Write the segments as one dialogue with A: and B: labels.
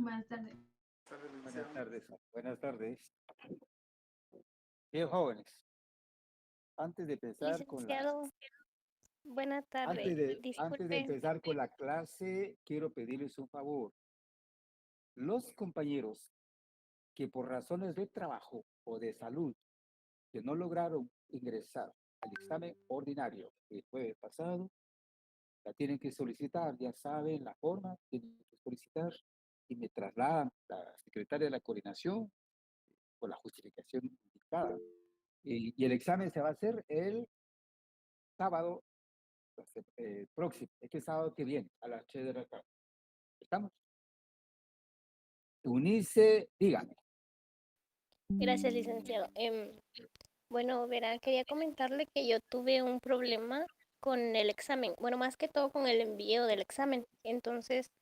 A: Buenas tardes. Buenas tardes. Bien, jóvenes. Antes de empezar con la,
B: Licenciado, buena tarde.
A: antes de
B: Disculpe,
A: empezar con la clase, quiero pedirles un favor. Los compañeros que por razones de trabajo o de salud que no lograron ingresar al examen ordinario el jueves pasado, la tienen que solicitar, ya saben la forma, tienen que solicitar y me trasladan la secretaria de la coordinación con la justificación indicada. Y el examen se va a hacer el sábado próximo, este sábado que viene, a las 3 de la tarde. ¿Estamos? Unice, dígame.
B: gracias, licenciado. Bueno, verá, quería comentarle que yo tuve un problema con el examen. Bueno, más que todo con el envío del examen. Entonces,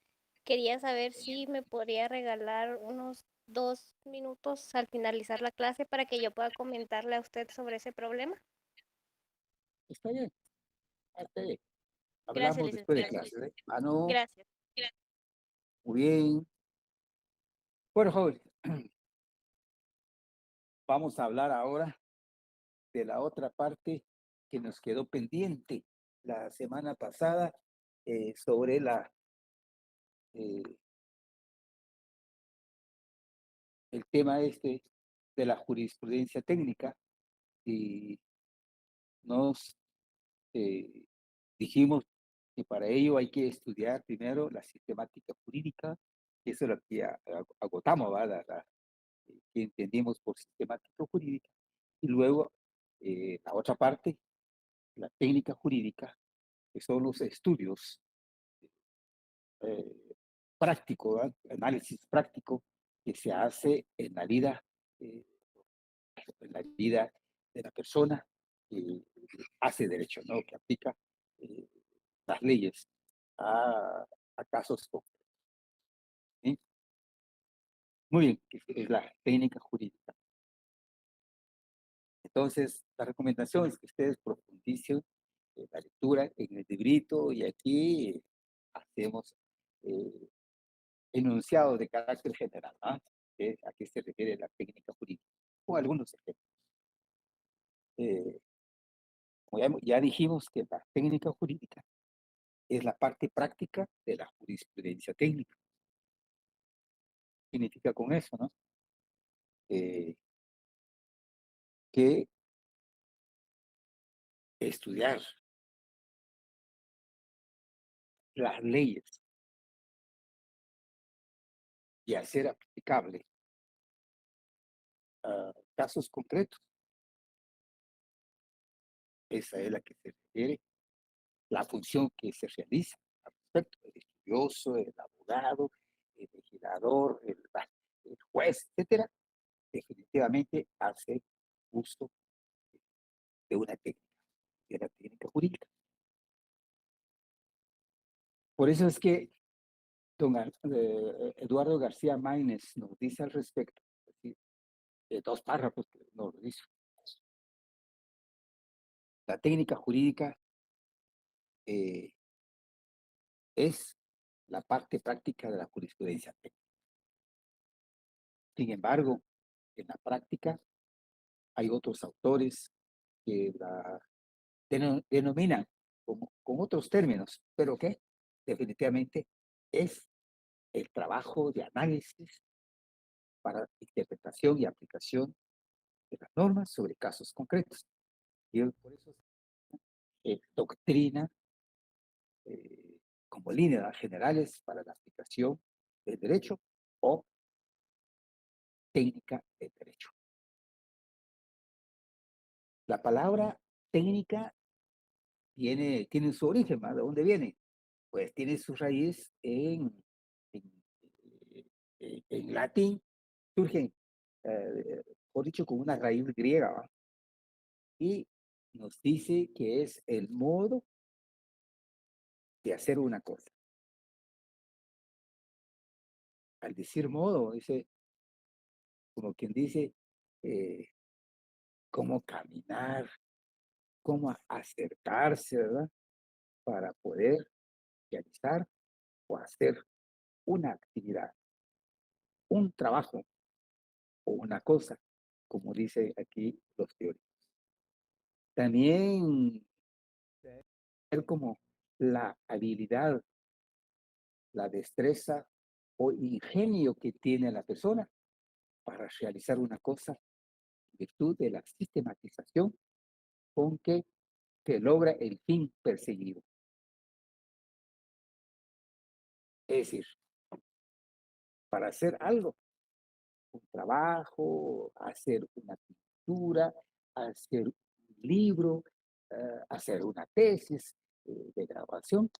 B: quería saber si me podría regalar unos 2 minutos al finalizar la clase para que yo pueda comentarle a usted sobre ese problema.
A: Está bien, está bien.
B: Gracias,
A: Hablamos después de
B: licenciado.
A: clase, ¿eh? Ah, no,
B: Gracias.
A: muy bien. Bueno, joven, vamos a hablar ahora de la otra parte que nos quedó pendiente la semana pasada sobre eh, el tema este de la jurisprudencia técnica y nos eh, dijimos que para ello hay que estudiar primero la sistemática jurídica, que eso es lo que agotamos, ¿verdad? Que entendimos por sistemática jurídica, y luego la otra parte, la técnica jurídica, que son los estudios eh, prácticos, ¿verdad? Análisis práctico que se hace eh, en la vida de la persona que hace derecho, ¿no? Que aplica eh, las leyes a casos concretos. ¿Sí? Muy bien, que es la técnica jurídica. Entonces, la recomendación es que ustedes profundicen la lectura en el librito y aquí hacemos eh, enunciados de carácter general, ¿no? ¿A qué se refiere la técnica jurídica? O algunos ejemplos. Eh, como ya dijimos que la técnica jurídica es la parte práctica de la jurisprudencia técnica. Significa con eso, ¿no? Eh, que estudiar las leyes y hacer aplicable a casos concretos, esa es la que se refiere, la función que se realiza al respecto, el estudioso, el abogado, el legislador, el juez, etcétera, definitivamente hace uso de una técnica, de la técnica jurídica. Por eso es que Eduardo García Maínez nos dice al respecto, ¿sí? 2 párrafos que nos lo dice. La técnica jurídica eh, es la parte práctica de la jurisprudencia técnica. Sin embargo, en la práctica hay otros autores que la denominan con otros términos, pero que definitivamente es el trabajo de análisis para interpretación y aplicación de las normas sobre casos concretos. Y por eso doctrina como líneas generales para la aplicación del derecho o técnica del derecho. La palabra técnica tiene su origen, ¿de dónde viene? Pues tiene su raíz en, en latín, surgen, por dicho, con una raíz griega, ¿va? Y nos dice que es el modo de hacer una cosa. Al decir modo, dice, como quien dice, eh, cómo caminar, cómo acercarse, ¿verdad? Para poder realizar o hacer una actividad. un trabajo o una cosa, como dice aquí los teóricos. También ver como la habilidad, la destreza o ingenio que tiene la persona para realizar una cosa en virtud de la sistematización con que se logra el fin perseguido. Es decir, para hacer algo, un trabajo, hacer una pintura, hacer un libro, hacer una tesis de graduación,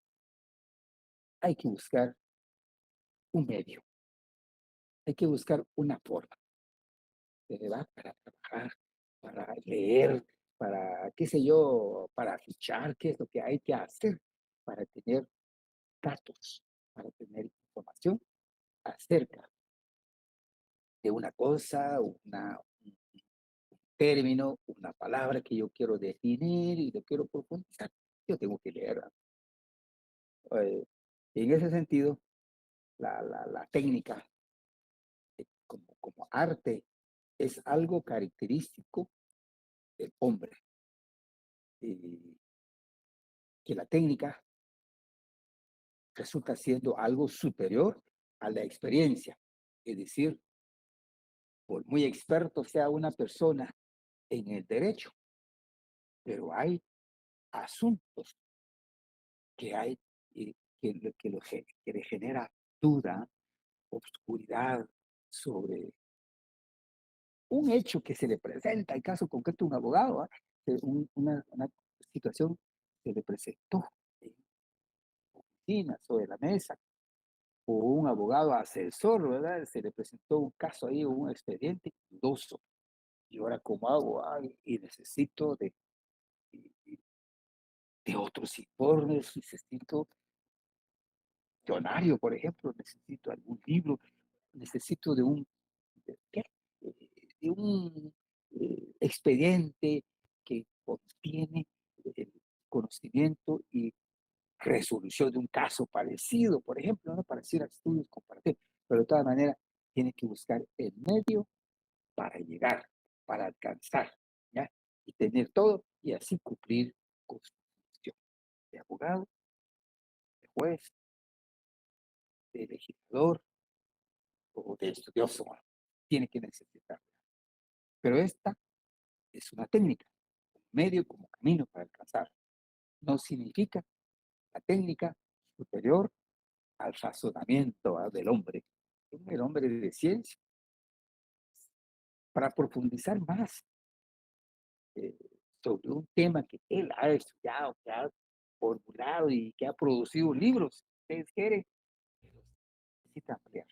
A: hay que buscar un medio, hay que buscar una forma, ¿verdad? Para trabajar, para leer, para, qué sé yo, para fichar, qué es lo que hay que hacer para tener datos, para tener información acerca de una cosa, un término, una palabra que yo quiero definir y lo quiero profundizar. Yo tengo que leer. Eh, en ese sentido, la técnica como arte es algo característico del hombre. Y que la técnica resulta siendo algo superior a la experiencia. Es decir, por muy experto sea una persona en el derecho, pero hay asuntos que hay que le genera duda, obscuridad sobre un hecho que se le presenta, el caso concreto de un abogado, ¿ah? Una situación que le presentó en oficina, sobre la mesa, o un abogado asesor, ¿verdad? Se le presentó un caso ahí, un expediente dudoso. Y ahora, ¿cómo hago? Y necesito de otros informes, necesito diccionario, por ejemplo, necesito algún libro, necesito de, ¿qué? De un expediente que contiene el conocimiento y resolución de un caso parecido, por ejemplo, ¿no? Para hacer estudios comparativos. Pero de todas maneras, tiene que buscar el medio para llegar, para alcanzar, ¿ya? Y tener todo y así cumplir con su función de abogado, de juez, de legislador o de estudioso. ¿No? Tiene que necesitar. Pero esta es una técnica, un medio como camino para alcanzar. No significa la técnica superior al razonamiento del hombre. El hombre de ciencia, para profundizar más eh, sobre un tema que él ha estudiado, que ha formulado y que ha producido libros, ustedes quieren, necesita ampliar.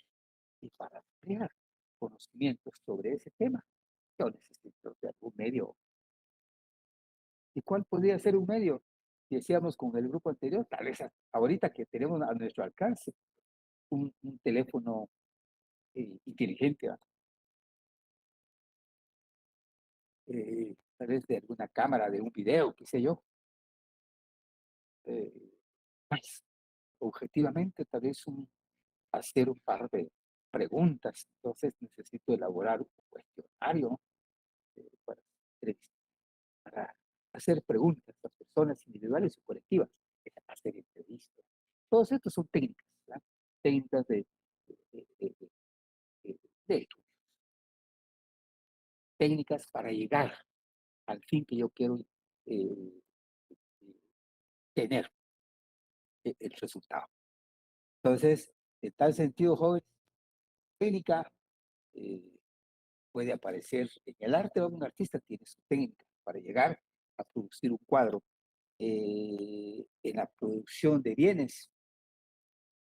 A: Y para ampliar conocimientos sobre ese tema, yo necesito de algún medio. ¿Y cuál podría ser un medio? Decíamos con el grupo anterior, tal vez ahorita que tenemos a nuestro alcance un teléfono inteligente, tal vez de alguna cámara, de un video, qué sé yo. Eh, más objetivamente, tal vez hacer un par de preguntas. Entonces necesito elaborar un cuestionario para, para hacer preguntas a personas individuales o colectivas, hacer entrevistas. Todos estos son técnicas, ¿verdad? Técnicas de, de, de, de técnicas para llegar al fin que yo quiero eh, tener el resultado. Entonces, en tal sentido, joven, técnica eh, puede aparecer en el arte. Un artista tiene su técnica para llegar a producir un cuadro. En la producción de bienes,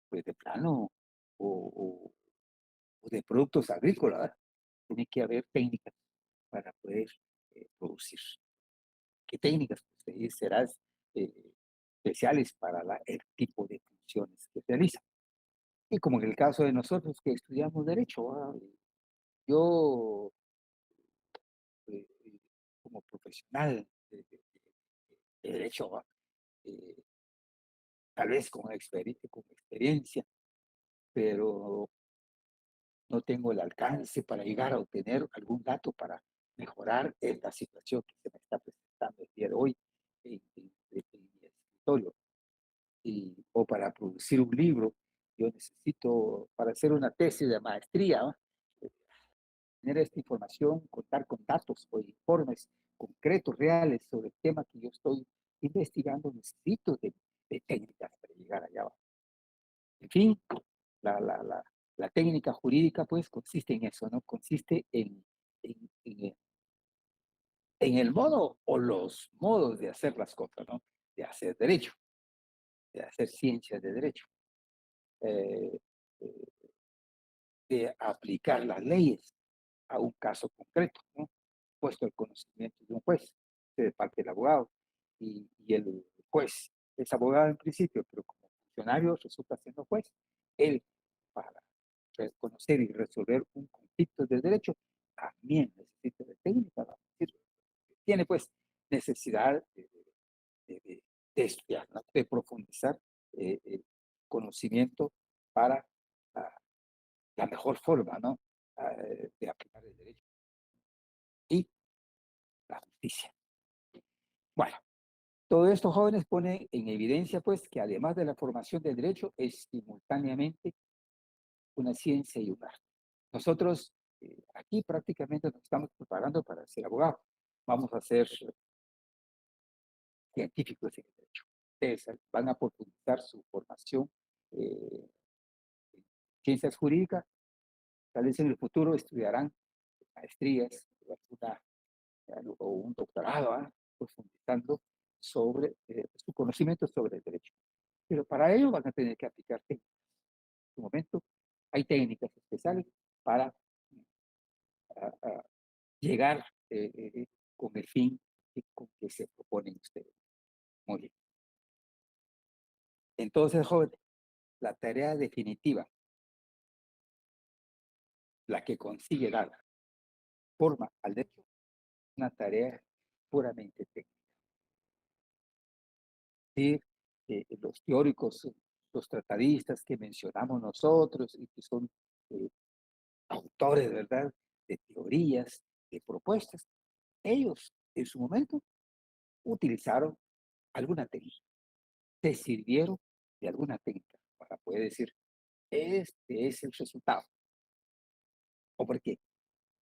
A: pues de plano, o, o de productos agrícolas, ¿verdad? Tiene que haber técnicas para poder producir. ¿Qué técnicas? Pues, serán eh, especiales para el tipo de funciones que realizan. Y como en el caso de nosotros que estudiamos Derecho, ¿verdad? Yo, eh, como profesional de Derecho, ¿verdad? Eh, tal vez con experiencia, pero no tengo el alcance para llegar a obtener algún dato para mejorar esta situación que se me está presentando el día de hoy en mi escritorio. O para producir un libro, yo necesito, para hacer una tesis de maestría, ¿no? Tener esta información, contar con datos o informes concretos, reales sobre el tema que yo estoy investigando, necesito de técnicas para llegar allá. En fin, la, la, la, la técnica jurídica pues consiste en eso, ¿no? Consiste en en el modo o los modos de hacer las cosas, ¿no? De hacer derecho, de hacer ciencia de derecho, eh, eh, de aplicar las leyes a un caso concreto, ¿no? Puesto el conocimiento de un juez, de parte del abogado, y el juez es abogado en principio, pero como funcionario resulta siendo juez. Él, para conocer y resolver un conflicto de derecho, también necesita de técnica, ¿no? Tiene pues necesidad de estudiar, ¿no? De profundizar conocimiento para ah, la mejor forma, ¿no? De aplicar el derecho y la justicia. Bueno, todo esto, jóvenes, pone en evidencia, pues, que además de la formación del derecho, es simultáneamente una ciencia y un arte. Nosotros aquí prácticamente nos estamos preparando para ser abogados. Vamos a ser científicos en el derecho. Ustedes van a profundizar su formación en ciencias jurídicas. Tal vez en el futuro estudiarán maestrías o un doctorado, profundizando sobre su conocimiento sobre el derecho. Pero para ello van a tener que aplicar técnicas. En su momento hay técnicas especiales para a llegar con el fin con que se proponen ustedes. Muy bien. Entonces, jóvenes, la tarea definitiva, la que consigue dar forma al derecho, es una tarea puramente técnica. Sí, los teóricos, los tratadistas que mencionamos nosotros y que son autores, ¿verdad?, de teorías, de propuestas, ellos en su momento utilizaron alguna técnica, se sirvieron de alguna técnica para poder decir, este es el resultado. O porque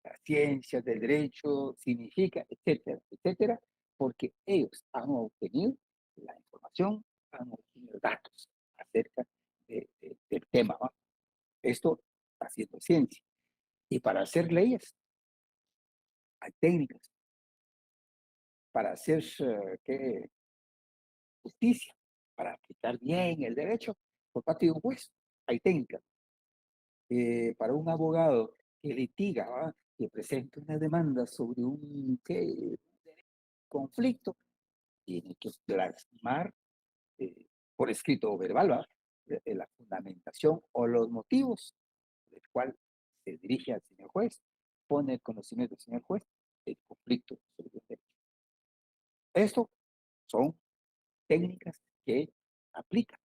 A: la ciencia del derecho significa, etcétera, etcétera, porque ellos han obtenido la información, han obtenido datos acerca del tema, ¿no? Esto haciendo ciencia. Y para hacer leyes hay técnicas. Para hacer justicia, para aplicar bien el derecho por parte de un juez, hay técnicas. Para un abogado que litiga, ¿va?, que presenta una demanda sobre un conflicto, tiene que plasmar por escrito o verbal, ¿va?, la fundamentación o los motivos del cual se dirige al señor juez, pone el conocimiento del señor juez el conflicto sobre el derecho. Esto son técnicas que aplica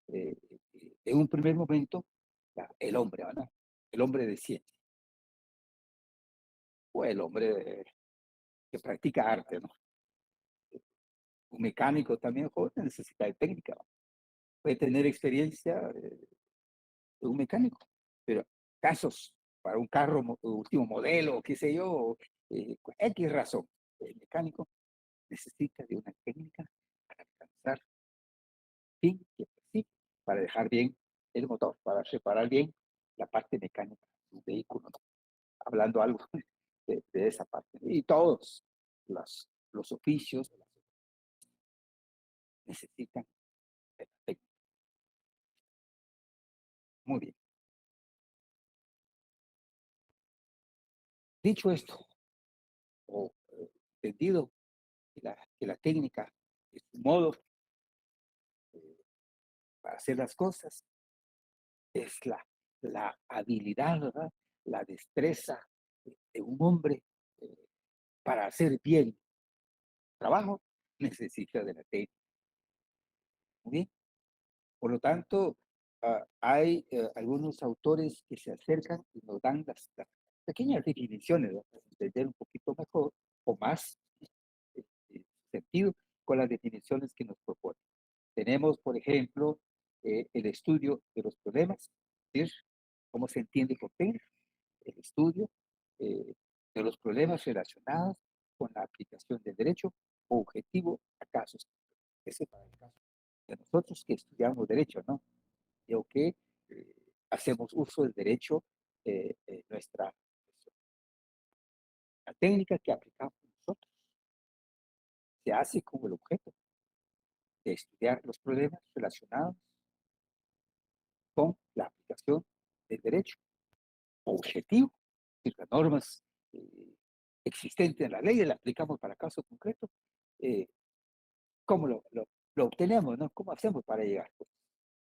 A: en un primer momento el hombre, ¿verdad? El hombre de ciencia o el hombre que practica arte, ¿no? Un mecánico también joven necesita de técnica, ¿no? Puede tener experiencia de un mecánico, pero casos para un carro último modelo, qué sé yo, X razón, el mecánico necesita de una técnica para alcanzar fin que sí, para dejar bien el motor, para reparar bien la parte mecánica de un vehículo, ¿no? Hablando algo de esa parte. Y todos los oficios necesitan de la técnica. Muy bien. Dicho esto, o entendido que la técnica es un modo eh, para hacer las cosas, es la habilidad, ¿verdad?, la destreza de un hombre eh, para hacer bien trabajo, necesita de la técnica. Muy bien. Por lo tanto, Hay algunos autores que se acercan y nos dan las pequeñas definiciones, ¿no? Para entender un poquito mejor o más sentido con las definiciones que nos proponen. Tenemos, por ejemplo, el estudio de los problemas, es decir, cómo se entiende por técnica, el estudio de los problemas relacionados con la aplicación del derecho objetivo a casos. Ese para el caso de nosotros que estudiamos derecho, ¿no? Yo que hacemos uso del derecho, nuestra la técnica que aplicamos nosotros se hace con el objeto de estudiar los problemas relacionados con la aplicación del derecho objetivo, y las normas existentes en la ley, la aplicamos para caso concreto. Eh, ¿Cómo lo obtenemos? ¿No? ¿Cómo hacemos para llegar? Pues,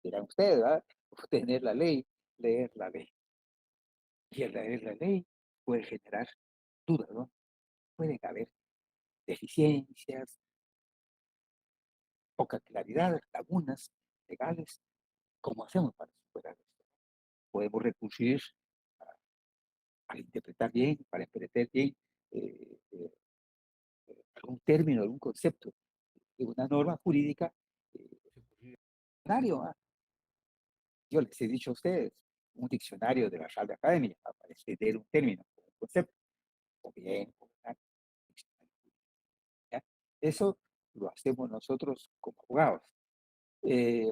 A: dirán ustedes, ¿verdad? Obtener la ley, leer la ley. Y al leer la ley puede generar dudas, ¿no? Pueden haber deficiencias, poca claridad, lagunas legales. ¿Cómo hacemos para superar esto? Podemos recurrir para interpretar bien, para entender bien eh, eh, algún término, algún concepto de una norma jurídica. Diccionario, yo les he dicho a ustedes, un diccionario de la Real Academia para entender un término, un concepto, o bien, ¿ya? Eso lo hacemos nosotros como abogados.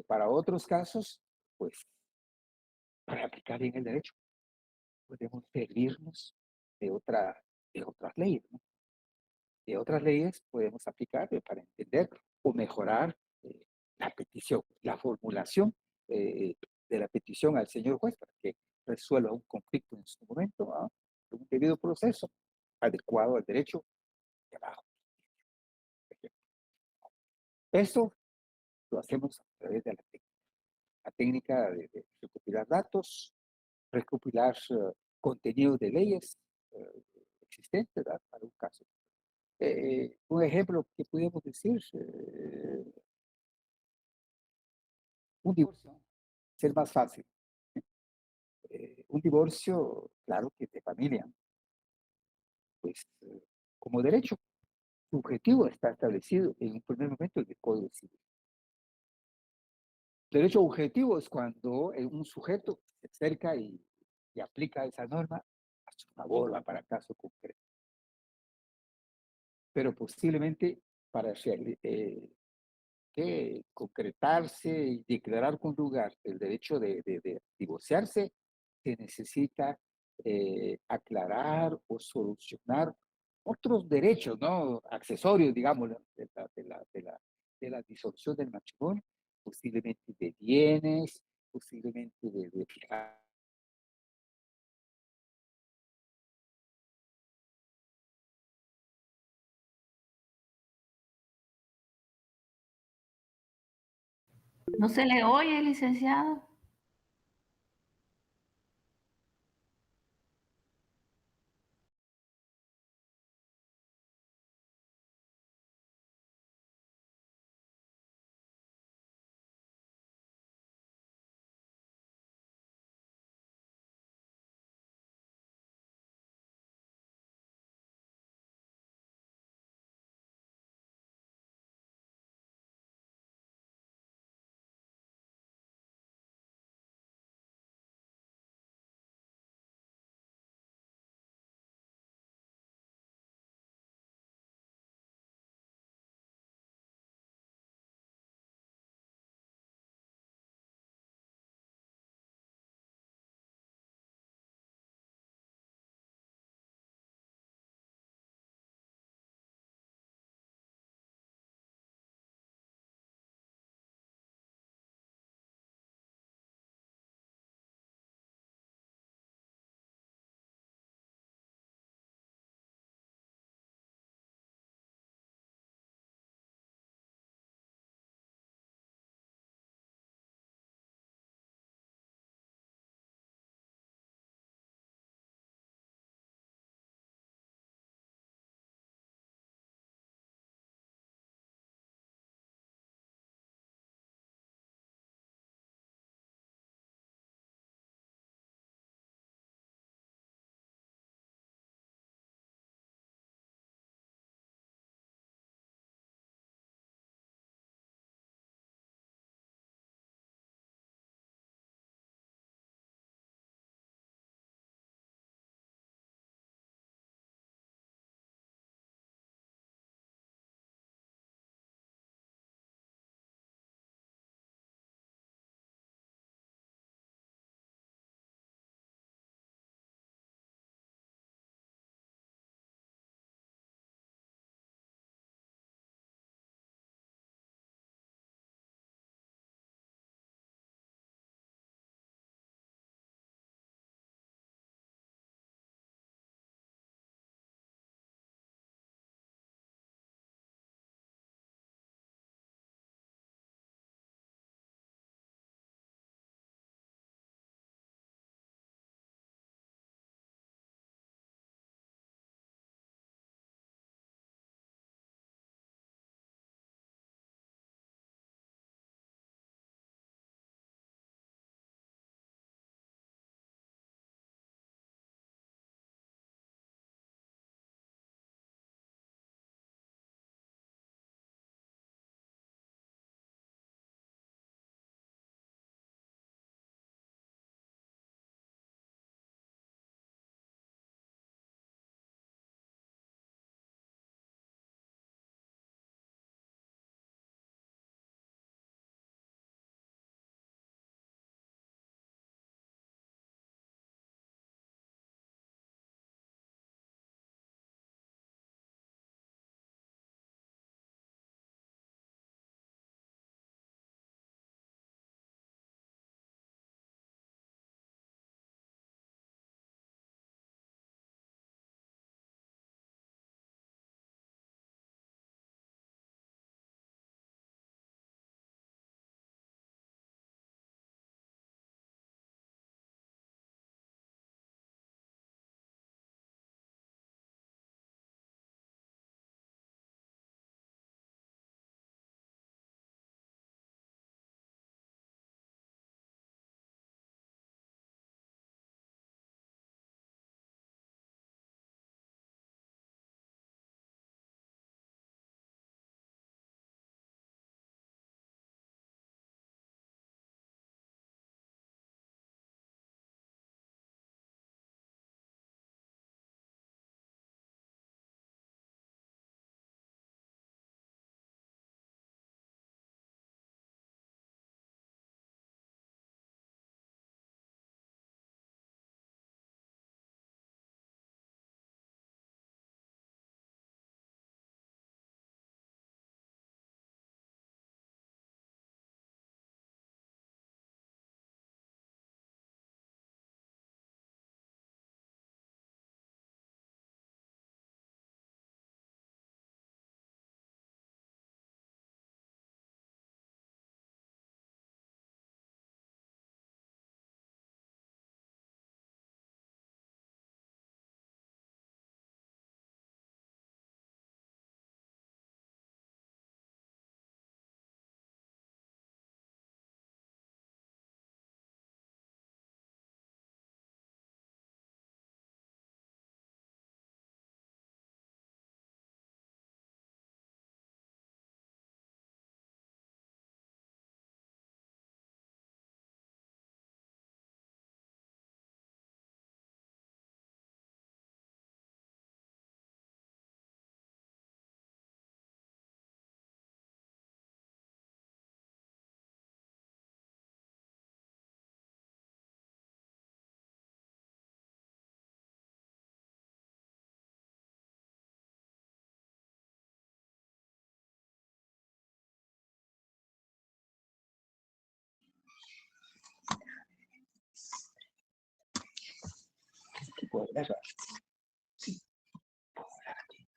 A: Para otros casos, pues, para aplicar bien el derecho, podemos servirnos de, de otras leyes, ¿no? De otras leyes podemos aplicar para entender o mejorar la petición, la formulación de la petición al señor juez para que resuelva un conflicto en su momento, ¿no? Un debido proceso adecuado al derecho de abajo. Eso lo hacemos a través de la técnica de recopilar datos, recopilar contenidos de leyes existentes, ¿verdad? Para un caso. Un ejemplo que pudiéramos decir, un divorcio, ser más fácil. Un divorcio, claro que de familia, pues como derecho subjetivo está establecido en un primer momento en el Código Civil. Derecho objetivo es cuando un sujeto se acerca y aplica esa norma a su favor, va para caso concreto. Pero posiblemente para que concretarse y declarar con lugar el derecho de divorciarse, se necesita aclarar o solucionar otros derechos, ¿no? Accesorios, digamos, de la disolución del matrimonio, posiblemente de bienes, posiblemente de
C: No se le oye, licenciado.
A: puedo hablar. Sí, puedo hablar aquí.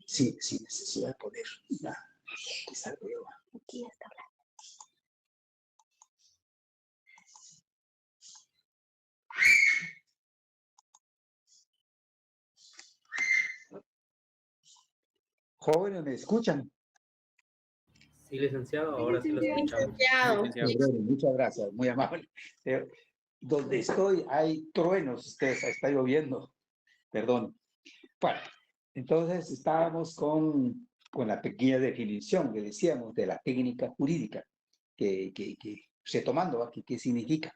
A: Sí, sin necesidad de poder. Ya, que salgo yo.
B: Aquí está hablando.
A: Jóvenes, ¿me escuchan?
D: Sí, licenciado, ahora sí lo escuchamos.
A: Bueno, muchas gracias, muy amable. Donde estoy hay truenos, está lloviendo, perdón. Bueno, entonces estábamos con la pequeña definición que decíamos de la técnica jurídica, que retomando, ¿va? ¿Qué significa?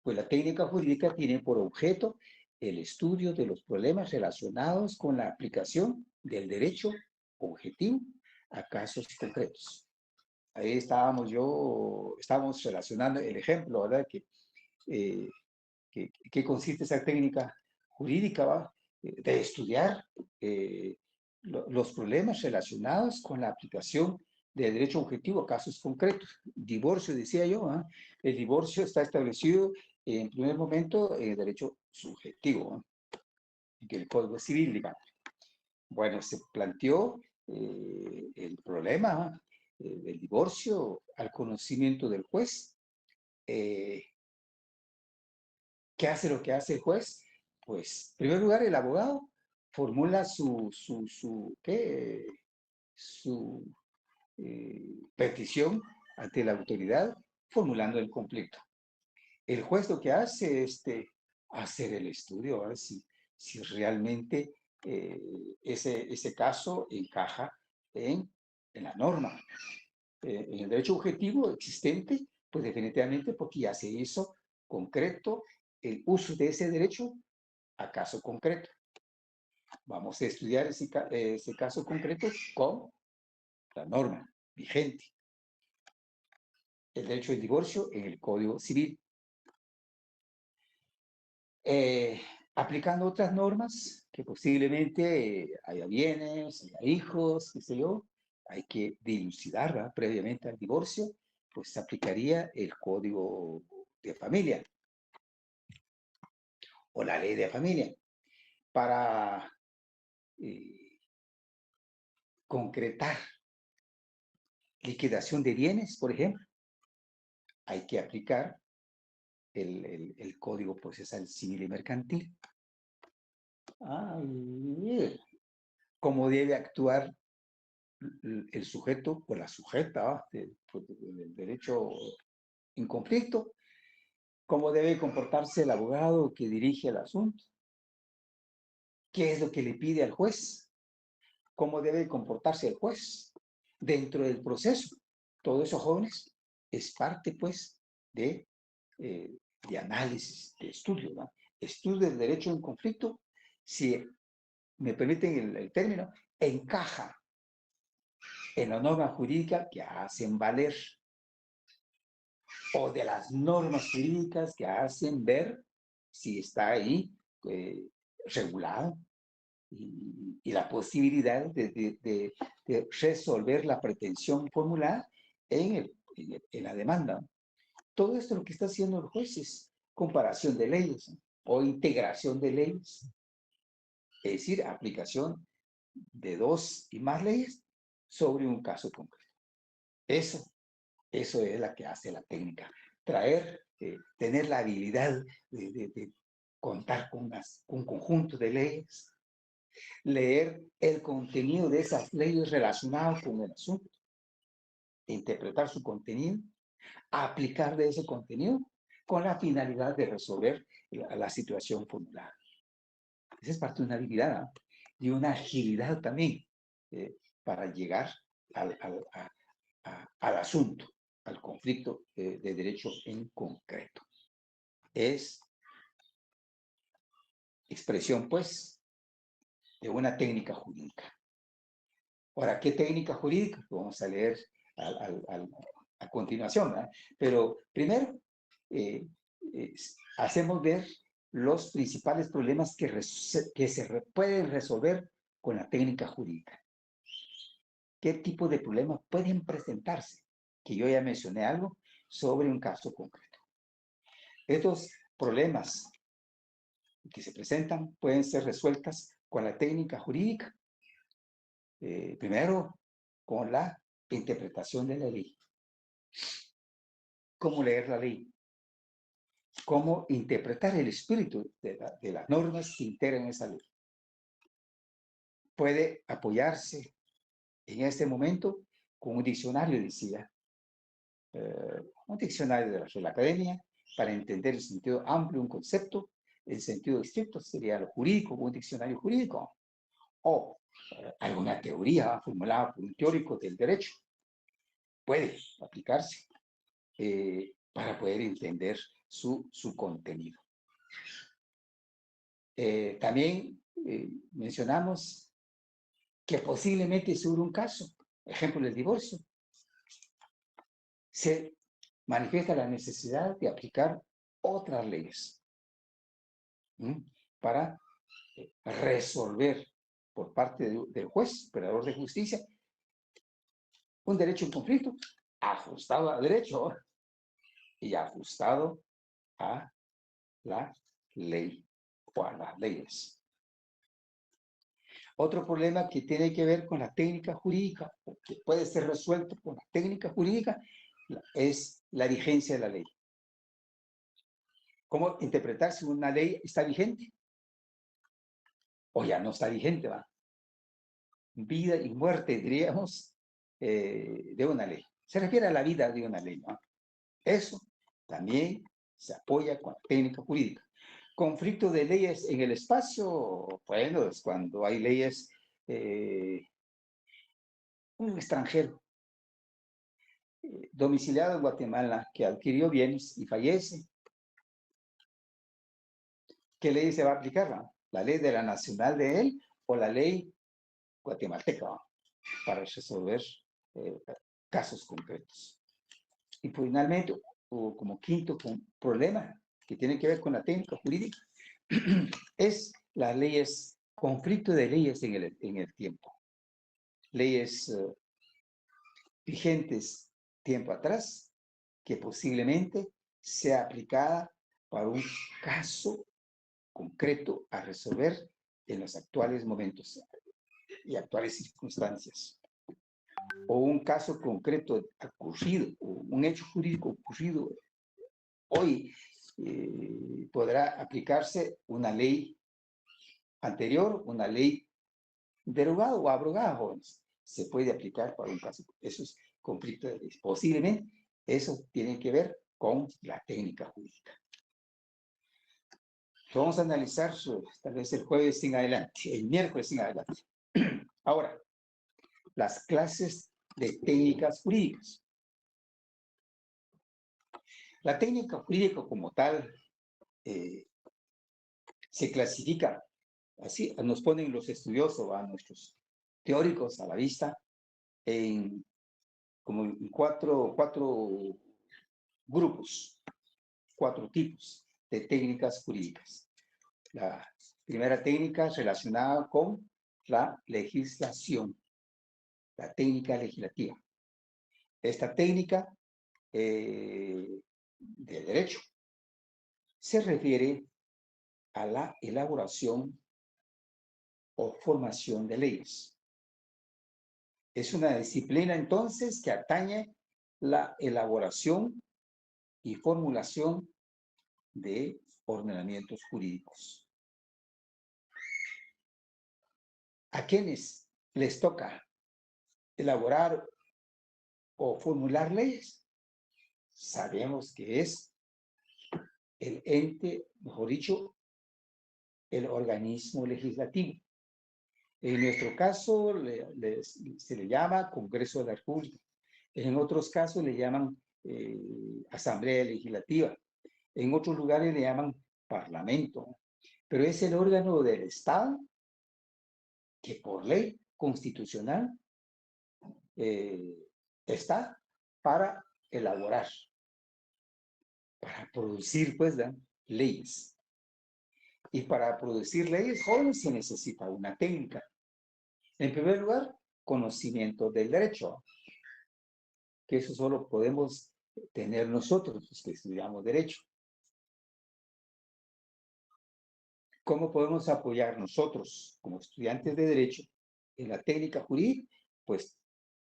A: Pues la técnica jurídica tiene por objeto el estudio de los problemas relacionados con la aplicación del derecho objetivo a casos concretos. Ahí estábamos relacionando el ejemplo, ¿verdad? ¿Qué consiste esa técnica jurídica, ¿va? De estudiar los problemas relacionados con la aplicación del derecho objetivo a casos concretos. Divorcio, decía yo, ¿va? El divorcio está establecido en primer momento en el derecho subjetivo, ¿va? Que el Código Civil, digamos. Bueno, se planteó el problema, ¿va? Del divorcio al conocimiento del juez. ¿Qué hace lo que hace el juez? Pues, en primer lugar, el abogado formula su petición ante la autoridad, formulando el conflicto. El juez lo que hace es hacer el estudio, a ver si realmente ese caso encaja en la norma. En el derecho objetivo existente, pues definitivamente porque ya se hizo concreto el uso de ese derecho a caso concreto. Vamos a estudiar ese caso concreto con la norma vigente. El derecho del divorcio en el Código Civil. Aplicando otras normas que posiblemente haya bienes, haya hijos, qué sé yo, hay que dilucidar previamente al divorcio, pues se aplicaría el Código de Familia o la Ley de Familia para concretar liquidación de bienes, por ejemplo. Hay que aplicar el Código Procesal Civil y Mercantil. ¿Cómo debe actuar el sujeto o la sujeta del derecho en conflicto? ¿Cómo debe comportarse el abogado que dirige el asunto? ¿Qué es lo que le pide al juez? ¿Cómo debe comportarse el juez dentro del proceso? Todo eso, jóvenes, es parte, pues, de análisis, de estudio, ¿no? Estudio del derecho en conflicto, si me permiten el término, encaja en la norma jurídica que hacen valer o de las normas jurídicas que hacen ver si está ahí regulado y la posibilidad de resolver la pretensión formulada en la demanda. Todo esto lo que está haciendo el juez es comparación de leyes, ¿no? O integración de leyes, es decir, aplicación de dos y más leyes sobre un caso concreto. Eso es la que hace la técnica. Tener la habilidad de contar con un conjunto de leyes, leer el contenido de esas leyes relacionadas con el asunto, interpretar su contenido, aplicar de ese contenido con la finalidad de resolver la situación formulada. Esa es parte de una habilidad, ¿no? Y una agilidad también para llegar al asunto, al conflicto de derecho en concreto. Es expresión, pues, de una técnica jurídica. Ahora, ¿qué técnica jurídica? Vamos a leer a continuación, ¿no? Pero primero, hacemos ver los principales problemas que se pueden resolver con la técnica jurídica. ¿Qué tipo de problemas pueden presentarse? Que yo ya mencioné algo sobre un caso concreto. Estos problemas que se presentan pueden ser resueltas con la técnica jurídica. Primero, con la interpretación de la ley. ¿Cómo leer la ley? ¿Cómo interpretar el espíritu de las normas que integran esa ley? Puede apoyarse en este momento con un diccionario, decía, un diccionario de la Real Academia, para entender el sentido amplio de un concepto. El sentido estricto sería lo jurídico, un diccionario jurídico, o alguna teoría formulada por un teórico del derecho. Puede aplicarse para poder entender su contenido. También mencionamos que posiblemente sobre un caso, ejemplo el divorcio, se manifiesta la necesidad de aplicar otras leyes para resolver por parte del juez, operador de justicia, un derecho en conflicto ajustado al derecho y ajustado a la ley o a las leyes. Otro problema que tiene que ver con la técnica jurídica, o que puede ser resuelto con la técnica jurídica, es la vigencia de la ley. ¿Cómo interpretar si una ley está vigente? O ya no está vigente, ¿va? Vida y muerte, diríamos, de una ley. Se refiere a la vida de una ley, ¿no? Eso también se apoya con la técnica jurídica. Conflicto de leyes en el espacio, bueno, es cuando hay leyes, un extranjero domiciliado en Guatemala que adquirió bienes y fallece. ¿Qué ley se va a aplicar? ¿No? ¿La ley de la nacional de él o la ley guatemalteca, ¿no? Para resolver casos concretos? Y finalmente, o como quinto problema que tiene que ver con la técnica jurídica, es las leyes, conflicto de leyes en el tiempo. Leyes vigentes tiempo atrás, que posiblemente sea aplicada para un caso concreto a resolver en los actuales momentos y actuales circunstancias. O un caso concreto ocurrido, o un hecho jurídico ocurrido hoy, podrá aplicarse una ley anterior, una ley derogada o abrogada, jóvenes. Se puede aplicar para un caso. Eso es conflicto de leyes. Posiblemente eso tiene que ver con la técnica jurídica. Vamos a analizar tal vez el jueves en adelante, el miércoles en adelante. Ahora, las clases de técnicas jurídicas. La técnica jurídica como tal se clasifica, así nos ponen los estudiosos, a nuestros teóricos a la vista, como en cuatro grupos, 4 tipos de técnicas jurídicas. La primera técnica relacionada con la legislación, la técnica legislativa. Esta técnica de derecho se refiere a la elaboración o formación de leyes. Es una disciplina entonces que atañe la elaboración y formulación de ordenamientos jurídicos. ¿A quiénes les toca elaborar o formular leyes? Sabemos que es el ente, mejor dicho, el organismo legislativo. En nuestro caso se le llama Congreso de la República. En otros casos le llaman Asamblea Legislativa. En otros lugares le llaman Parlamento. Pero es el órgano del Estado que por ley constitucional está para elaborar, para producir, pues, leyes. Y para producir leyes, jóvenes, se necesita una técnica. En primer lugar, conocimiento del derecho, que eso solo podemos tener nosotros, los que estudiamos derecho. ¿Cómo podemos apoyar nosotros, como estudiantes de Derecho, en la técnica jurídica? Pues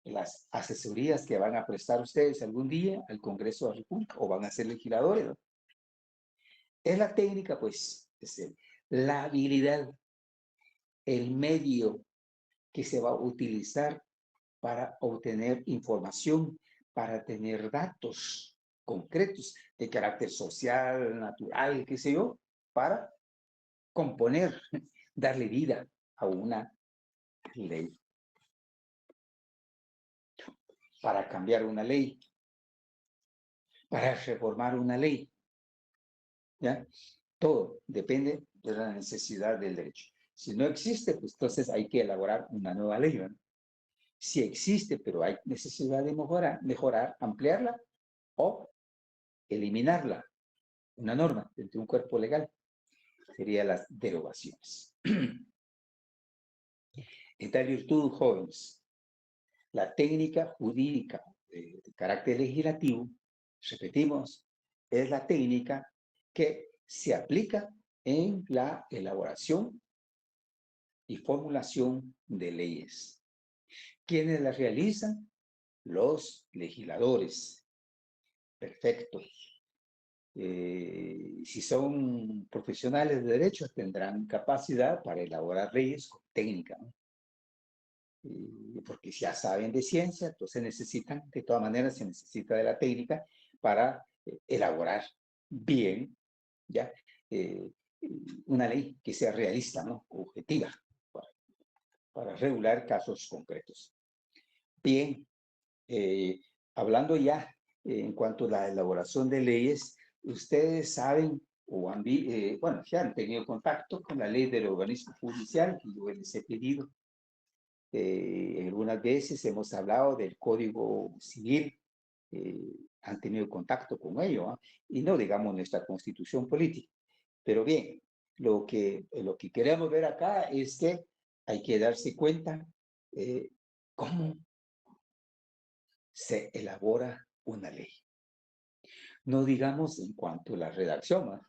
A: las asesorías que van a prestar ustedes algún día al Congreso de la República o van a ser legisladores, ¿no? Es la técnica, pues, la habilidad, el medio que se va a utilizar para obtener información, para tener datos concretos de carácter social, natural, qué sé yo, para componer, darle vida a una ley, para cambiar una ley, para reformar una ley, ¿ya? Todo depende de la necesidad del derecho. Si no existe, pues entonces hay que elaborar una nueva ley, ¿no? Si existe, pero hay necesidad de mejorar, ampliarla o eliminarla, una norma dentro de un cuerpo legal, serían las derogaciones. En tal virtud, jóvenes, la técnica jurídica de carácter legislativo, repetimos, es la técnica que se aplica en la elaboración y formulación de leyes. ¿Quiénes las realizan? Los legisladores. Perfecto. Si son profesionales de derecho, tendrán capacidad para elaborar leyes con técnica, ¿no? Porque ya saben de ciencia, entonces necesitan, de todas maneras, se necesita de la técnica para elaborar bien, ¿ya? Una ley que sea realista, ¿no? Objetiva, para regular casos concretos. Bien, hablando ya en cuanto a la elaboración de leyes, ustedes saben o bueno, ya han tenido contacto con la ley del organismo judicial que yo les he pedido. Algunas veces hemos hablado del Código Civil, han tenido contacto con ello, ¿eh? Y no digamos nuestra constitución política. Pero bien, lo que queremos ver acá es que hay que darse cuenta cómo se elabora una ley. No digamos en cuanto a la redacción, ¿eh?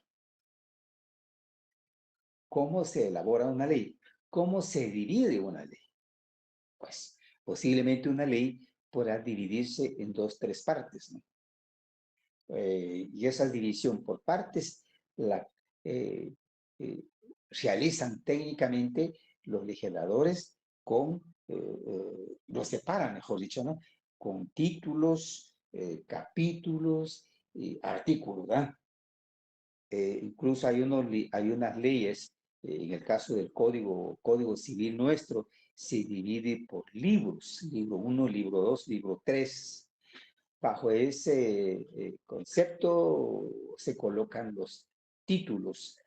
A: ¿Cómo se elabora una ley? ¿Cómo se divide una ley? Pues posiblemente una ley podrá dividirse en 2, 3 partes, ¿no? Y esa división por partes la realizan técnicamente los legisladores con, los separan, mejor dicho, ¿no? Con títulos, capítulos y artículos, ¿verdad? Incluso hay unas leyes, en el caso del Código Civil nuestro, se divide por libros, libro 1, libro 2, libro 3. Bajo ese concepto se colocan los títulos.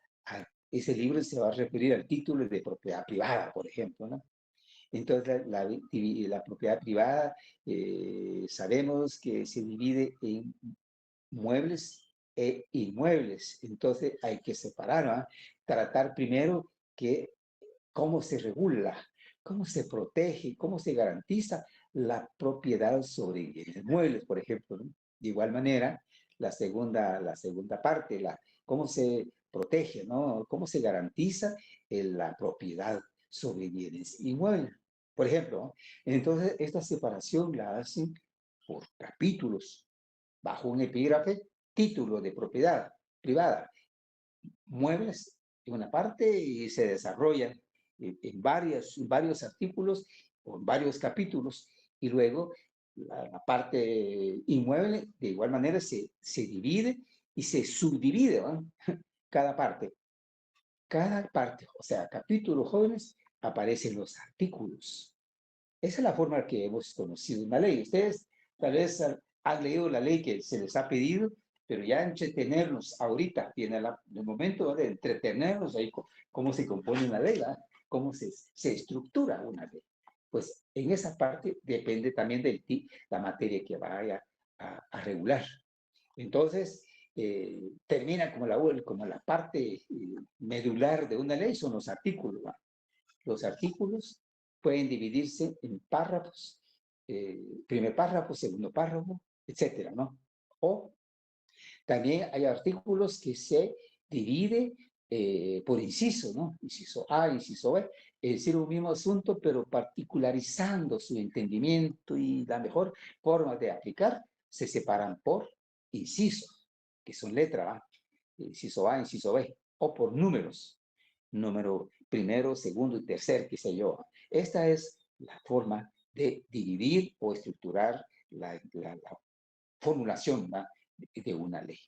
A: Ese libro se va a referir al título de propiedad privada, por ejemplo, ¿no? Entonces, la propiedad privada sabemos que se divide en muebles e inmuebles. Entonces, hay que separar, ¿no? Tratar primero que cómo se regula, cómo se protege, cómo se garantiza la propiedad sobre bienes muebles, por ejemplo, ¿no? De igual manera, la segunda parte, cómo se protege, ¿no? Cómo se garantiza la propiedad sobre bienes inmuebles. Por ejemplo, ¿no? Entonces, esta separación la hacen por capítulos, bajo un epígrafe, título de propiedad privada, muebles en una parte y se desarrollan en varios artículos o en varios capítulos, y luego la parte inmueble de igual manera se divide y se subdivide, ¿no? Cada parte. Cada parte, o sea, capítulos jóvenes, aparecen los artículos. Esa es la forma que hemos conocido una ley. Ustedes tal vez han leído la ley que se les ha pedido, pero ya entretenernos ahorita, viene el momento de entretenernos ahí, cómo se compone una ley, ¿verdad? Cómo se estructura una ley. Pues en esa parte depende también de la materia que vaya a regular. Entonces, termina como la parte medular de una ley, son los artículos, ¿verdad? Los artículos pueden dividirse en párrafos, primer párrafo, segundo párrafo, etcétera, ¿no? O también hay artículos que se divide por inciso, ¿no? Inciso A, inciso B, es decir, un mismo asunto, pero particularizando su entendimiento y la mejor forma de aplicar, se separan por incisos, que son letras, ¿va? Inciso A, inciso B, o por números, número primero, segundo y tercer, qué sé yo. Esta es la forma de dividir o estructurar la formulación, ¿va? De una ley.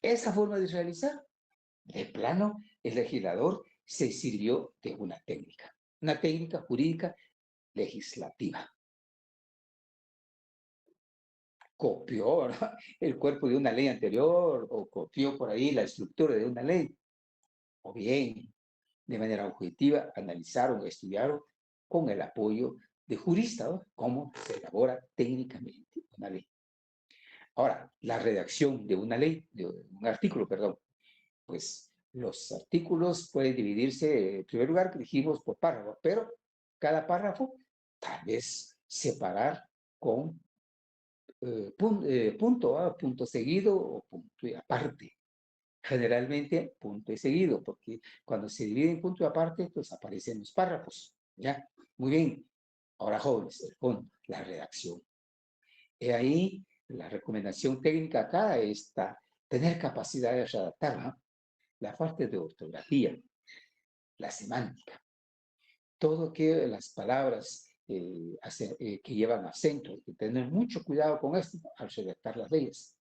A: Esa forma de realizar, de plano, el legislador se sirvió de una técnica jurídica legislativa. Copió, ¿no?, el cuerpo de una ley anterior o copió por ahí la estructura de una ley. O bien, de manera objetiva, analizaron o estudiaron con el apoyo de juristas, ¿no?, cómo se elabora técnicamente una ley. Ahora, la redacción de una ley, de un artículo, perdón, pues los artículos pueden dividirse, en primer lugar, dijimos por párrafo, pero cada párrafo tal vez separar con punto seguido o punto y aparte. Generalmente punto y seguido, porque cuando se divide en punto y aparte, pues aparecen los párrafos. ¿Ya? Muy bien. Ahora, jóvenes, el fondo, la redacción. Y ahí la recomendación técnica acá está tener capacidad de redactar, ¿no?, la parte de ortografía, la semántica, todo que las palabras que llevan acento, hay que tener mucho cuidado con esto al redactar las leyes.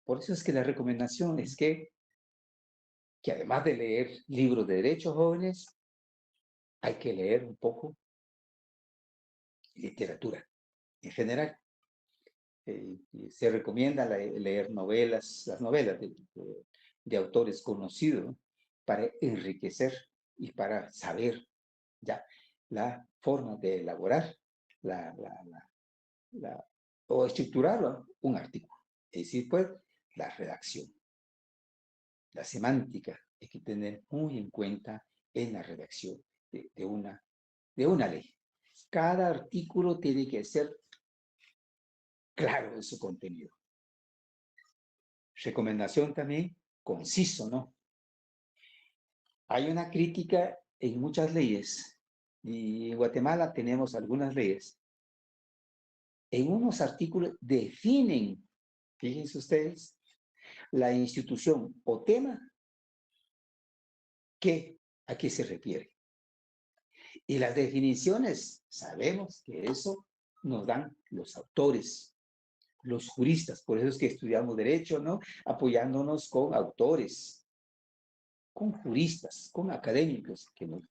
A: Por eso es que la recomendación es que además de leer libros de derechos jóvenes, hay que leer un poco literatura en general. Se recomienda leer novelas, las novelas de autores conocidos, ¿no?, para enriquecer y para saber ya la forma de elaborar o estructurar un artículo. Es decir, pues, la redacción, la semántica, hay que tener muy en cuenta en la redacción de una ley. Cada artículo tiene que ser claro en su contenido. Recomendación también, conciso, ¿no? Hay una crítica en muchas leyes, y en Guatemala tenemos algunas leyes. En unos artículos definen, fíjense ustedes, la institución o tema a qué se refiere. Y las definiciones, sabemos que eso nos dan los autores, los juristas. Por eso es que estudiamos derecho, ¿no?, apoyándonos con autores, con juristas, con académicos que nos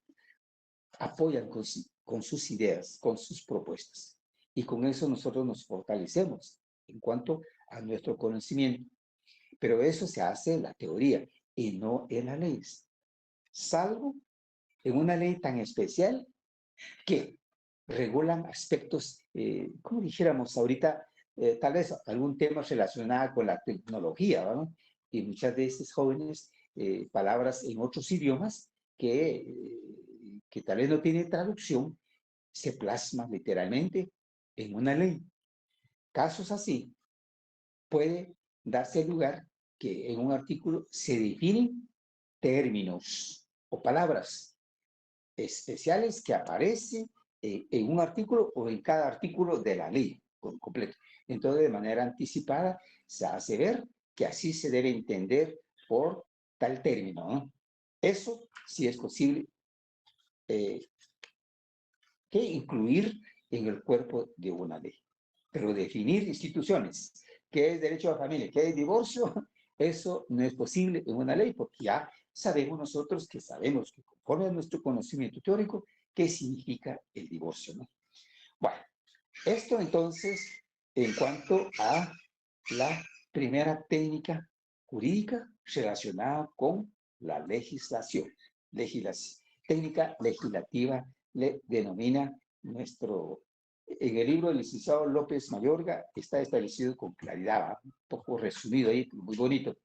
A: apoyan con sus ideas, con sus propuestas. Y con eso nosotros nos fortalecemos en cuanto a nuestro conocimiento. Pero eso se hace en la teoría y no en las leyes. Salvo en una ley tan especial que regulan aspectos, como dijéramos ahorita, tal vez algún tema relacionado con la tecnología, ¿no? Y muchas veces jóvenes, palabras en otros idiomas que tal vez no tienen traducción, se plasman literalmente en una ley. Casos así, puede darse lugar que en un artículo se definen términos o palabras especiales que aparecen en un artículo o en cada artículo de la ley completo. Entonces, de manera anticipada, se hace ver que así se debe entender por tal término, ¿no? Eso sí es posible que incluir en el cuerpo de una ley. Pero definir instituciones, qué es derecho a la familia, qué es divorcio, eso no es posible en una ley, porque ya sabemos nosotros que sabemos que conforme a nuestro conocimiento teórico, qué significa el divorcio, ¿no? Bueno, esto entonces en cuanto a la primera técnica jurídica relacionada con la legislación. Técnica legislativa le denomina en el libro del licenciado López Mayorga está establecido con claridad, un poco resumido ahí, muy bonito.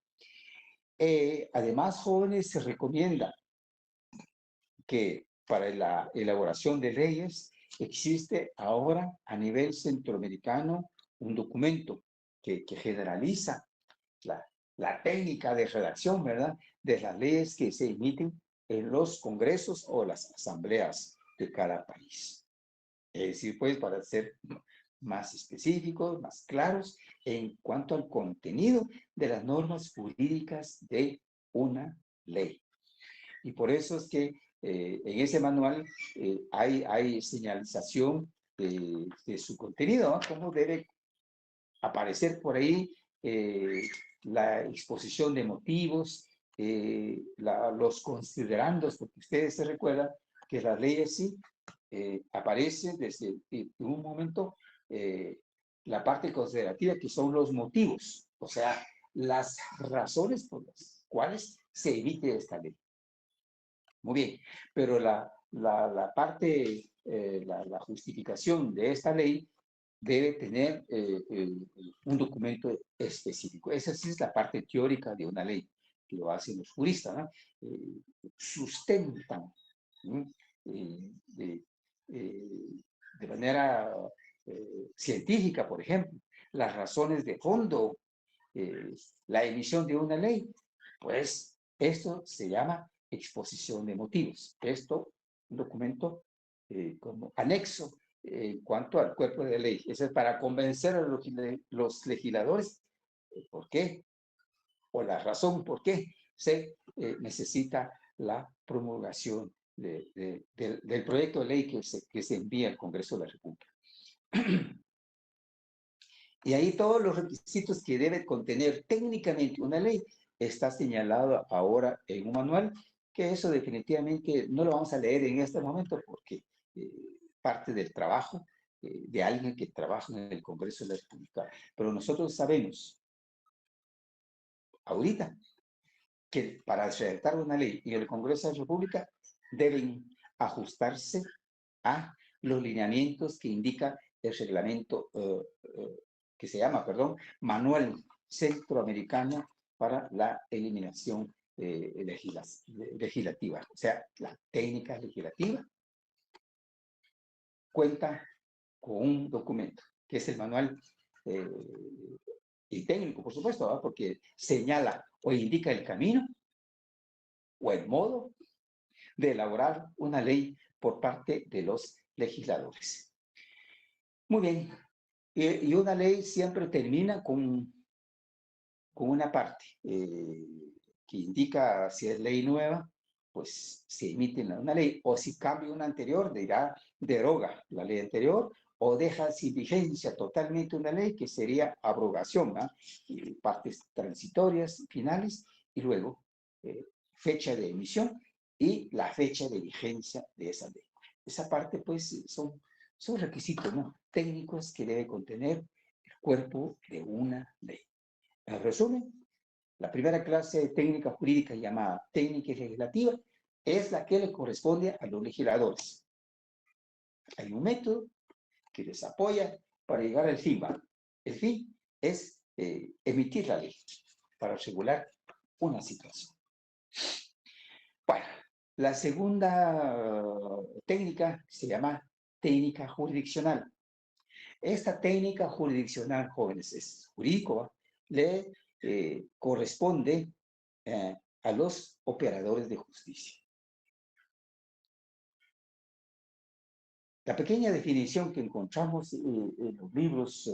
A: Además, jóvenes, se recomienda que para la elaboración de leyes existe ahora a nivel centroamericano un documento que generaliza la técnica de redacción, ¿verdad?, de las leyes que se emiten en los congresos o las asambleas de cada país. Es decir, pues, para ser más específicos, más claros en cuanto al contenido de las normas jurídicas de una ley. Y por eso es que en ese manual hay señalización de su contenido, ¿no? Cómo debe aparecer por ahí la exposición de motivos, los considerandos, porque ustedes se recuerdan que las leyes sí aparece desde un momento la parte considerativa, que son los motivos, o sea, las razones por las cuales se emite esta ley. Muy bien, pero la parte, la justificación de esta ley debe tener un documento específico. Esa sí es la parte teórica de una ley, que lo hacen los juristas, ¿no? Sustentan, ¿no? De manera científica, por ejemplo, las razones de fondo, la emisión de una ley, pues esto se llama exposición de motivos. Esto, un documento como anexo en cuanto al cuerpo de ley. Eso es para convencer a los legisladores por qué, o la razón por qué se necesita la promulgación del proyecto de ley que se envía al Congreso de la República. Y ahí todos los requisitos que debe contener técnicamente una ley está señalado ahora en un manual, que eso definitivamente no lo vamos a leer en este momento porque parte del trabajo de alguien que trabaja en el Congreso de la República. Pero nosotros sabemos ahorita que para redactar una ley en el Congreso de la República deben ajustarse a los lineamientos que indica el reglamento que se llama, Manual Centroamericano para la Eliminación Legislativa. O sea, la técnica legislativa cuenta con un documento, que es el manual y técnico, por supuesto, ¿verdad? Porque señala o indica el camino o el modo de elaborar una ley por parte de los legisladores. Muy bien. Y una ley siempre termina con una parte que indica si es ley nueva, pues se emite una ley, o si cambia una anterior, dirá deroga la ley anterior, o deja sin vigencia totalmente una ley, que sería abrogación, ¿no? Partes transitorias, finales, y luego fecha de emisión y la fecha de vigencia de esa ley. Esa parte, pues, son requisitos, ¿no?, técnicos que debe contener el cuerpo de una ley. En resumen, la primera clase de técnica jurídica llamada técnica legislativa es la que le corresponde a los legisladores. Hay un método que les apoya para llegar al fin. El fin es emitir la ley para regular una situación. Bueno, la segunda técnica se llama técnica jurisdiccional. Esta técnica jurisdiccional, jóvenes, es jurídico, le corresponde a los operadores de justicia. La pequeña definición que encontramos en los libros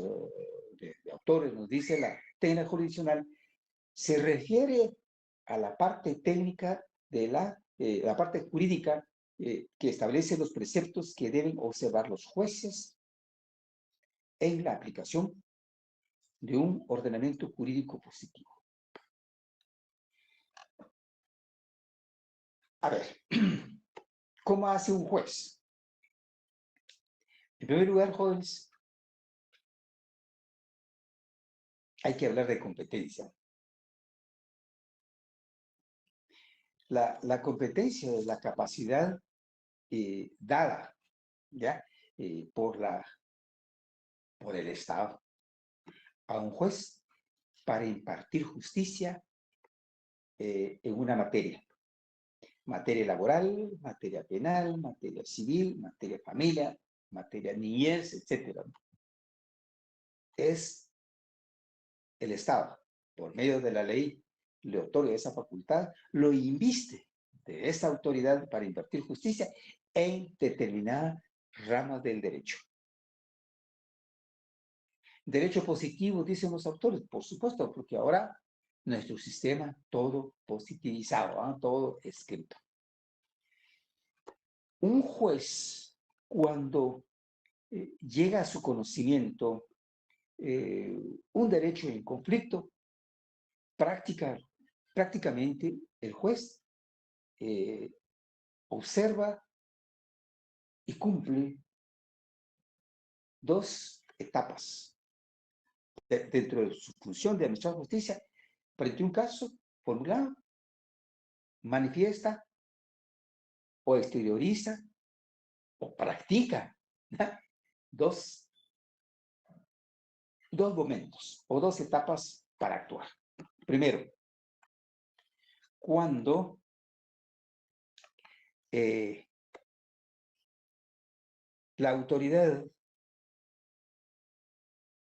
A: de autores nos dice: la técnica jurisdiccional se refiere a la parte técnica de la parte jurídica que establece los preceptos que deben observar los jueces en la aplicación de un ordenamiento jurídico positivo. A ver, ¿cómo hace un juez? En primer lugar, jóvenes, hay que hablar de competencia. La competencia es la capacidad dada, ¿ya?, por el Estado a un juez para impartir justicia en una materia laboral, materia penal, materia civil, materia familia, materia niñez, etc. Es el Estado por medio de la ley, le otorga esa facultad, lo inviste de esa autoridad para impartir justicia en determinadas ramas del derecho. Derecho positivo, dicen los autores, por supuesto, porque ahora nuestro sistema todo positivizado, ¿eh? Todo escrito. Un juez, cuando llega a su conocimiento un derecho en conflicto, prácticamente el juez observa y cumple dos etapas dentro de su función de administrar justicia. Frente a un caso formulado, manifiesta o exterioriza o practica, ¿no? dos momentos o dos etapas para actuar. Primero, cuando la autoridad,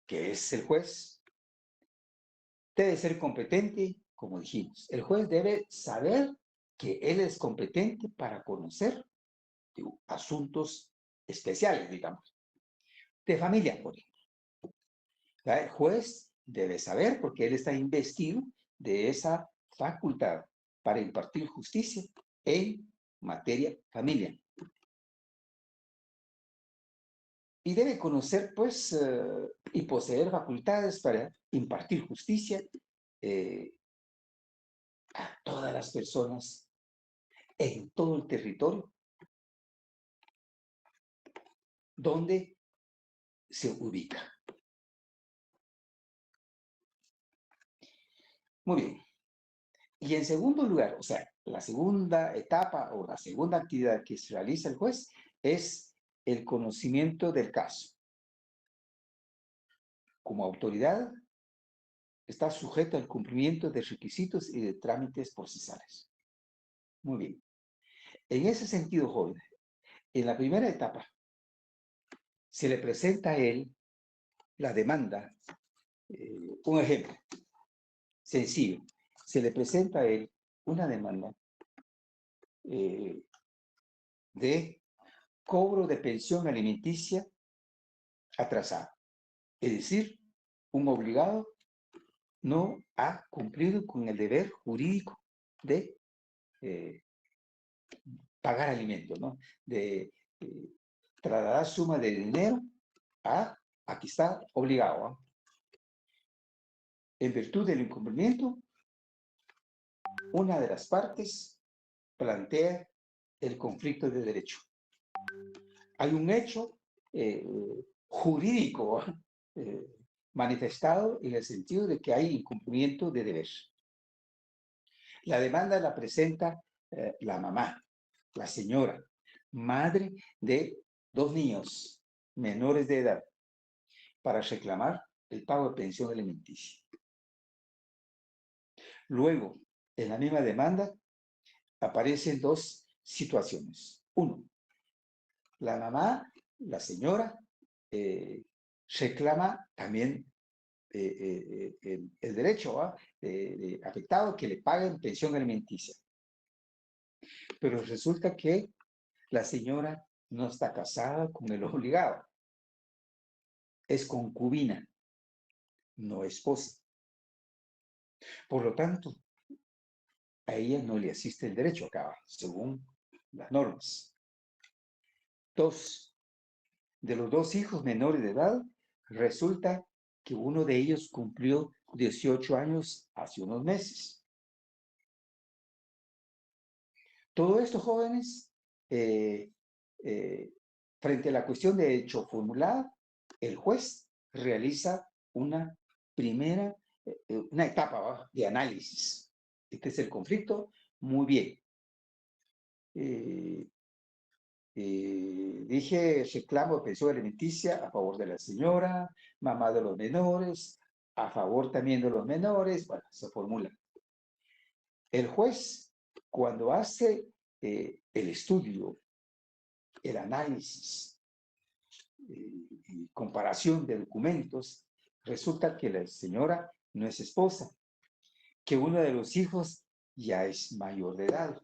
A: que es el juez, debe ser competente, como dijimos. El juez debe saber que él es competente para conocer asuntos especiales, digamos, de familia, por ejemplo. El juez debe saber, porque él está investido de esa facultad para impartir justicia en materia familia. Y debe conocer, pues, y poseer facultades para impartir justicia a todas las personas en todo el territorio donde se ubica. Muy bien. Y en segundo lugar, o sea, la segunda etapa o la segunda actividad que se realiza el juez es el conocimiento del caso. Como autoridad, está sujeto al cumplimiento de requisitos y de trámites procesales. Muy bien. En ese sentido, joven, en la primera etapa, se le presenta a él la demanda. Un ejemplo sencillo. Se le presenta a él una demanda de cobro de pensión alimenticia atrasada. Es decir, un obligado no ha cumplido con el deber jurídico de pagar alimentos, ¿no? De trasladar suma de dinero a aquí está obligado, ¿no? En virtud del incumplimiento, una de las partes plantea el conflicto de derecho. Hay un hecho jurídico manifestado en el sentido de que hay incumplimiento de deber. La demanda la presenta la mamá, la señora, madre de 2 niños menores de edad, para reclamar el pago de pensión alimenticia. Luego, en la misma demanda, aparecen 2 situaciones. Uno, la mamá, la señora, reclama también el derecho afectado que le paguen pensión alimenticia. Pero resulta que la señora no está casada con el obligado. Es concubina, no esposa. Por lo tanto, a ella no le asiste el derecho acá, según las normas. 2. De los 2 hijos menores de edad, resulta que uno de ellos cumplió 18 años hace unos meses. Todo esto, jóvenes, frente a la cuestión de hecho formulada, el juez realiza una primera, una etapa de análisis. Este es el conflicto, muy bien. Dije reclamo de pensión alimenticia a favor de la señora, mamá de los menores, a favor también de los menores, bueno, se formula. El juez, cuando hace el estudio, el análisis y comparación de documentos, resulta que la señora no es esposa, que uno de los hijos ya es mayor de edad.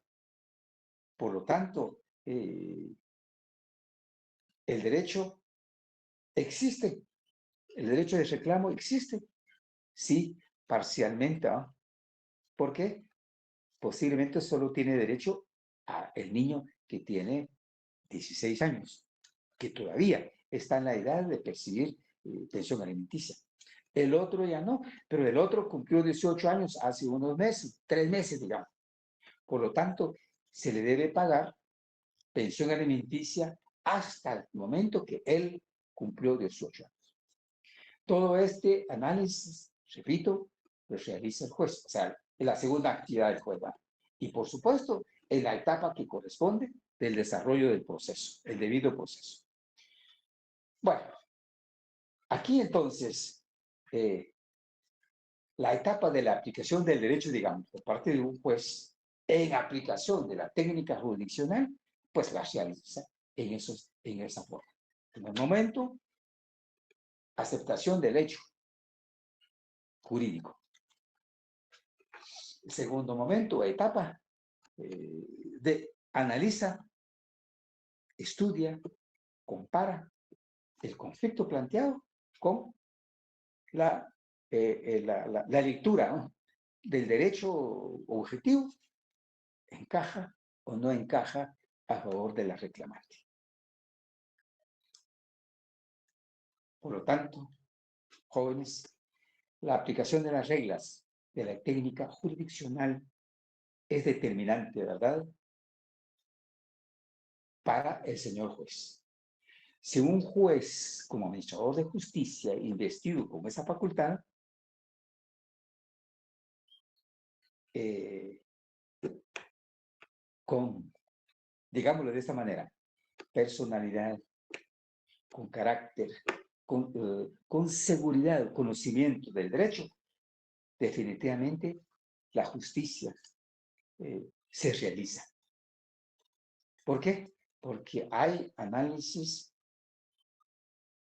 A: Por lo tanto, el derecho existe, el derecho de reclamo existe, sí, parcialmente. ¿Ah? ¿Por qué? Posiblemente solo tiene derecho el niño que tiene 16 años, que todavía está en la edad de percibir pensión alimenticia. El otro ya no, pero el otro cumplió 18 años hace unos meses, 3 meses, digamos. Por lo tanto, se le debe pagar pensión alimenticia hasta el momento que él cumplió 18 años. Todo este análisis, repito, lo realiza el juez, o sea, en la segunda actividad del juez. ¿Va? Y por supuesto, en la etapa que corresponde del desarrollo del proceso, el debido proceso. Bueno, aquí entonces, la etapa de la aplicación del derecho, digamos, por parte de un juez, en aplicación de la técnica jurisdiccional, pues la realiza en esa forma. En el momento, aceptación del hecho jurídico. El segundo momento, etapa, analiza, estudia, compara el conflicto planteado con la lectura, ¿no?, del derecho objetivo, encaja o no encaja a favor de la reclamante. Por lo tanto, jóvenes, la aplicación de las reglas de la técnica jurisdiccional es determinante, ¿verdad?, para el señor juez. Si un juez, como administrador de justicia, investido con esa facultad, con, digámoslo de esta manera, personalidad, con carácter, con seguridad, conocimiento del derecho, definitivamente la justicia se realiza. ¿Por qué? Porque hay análisis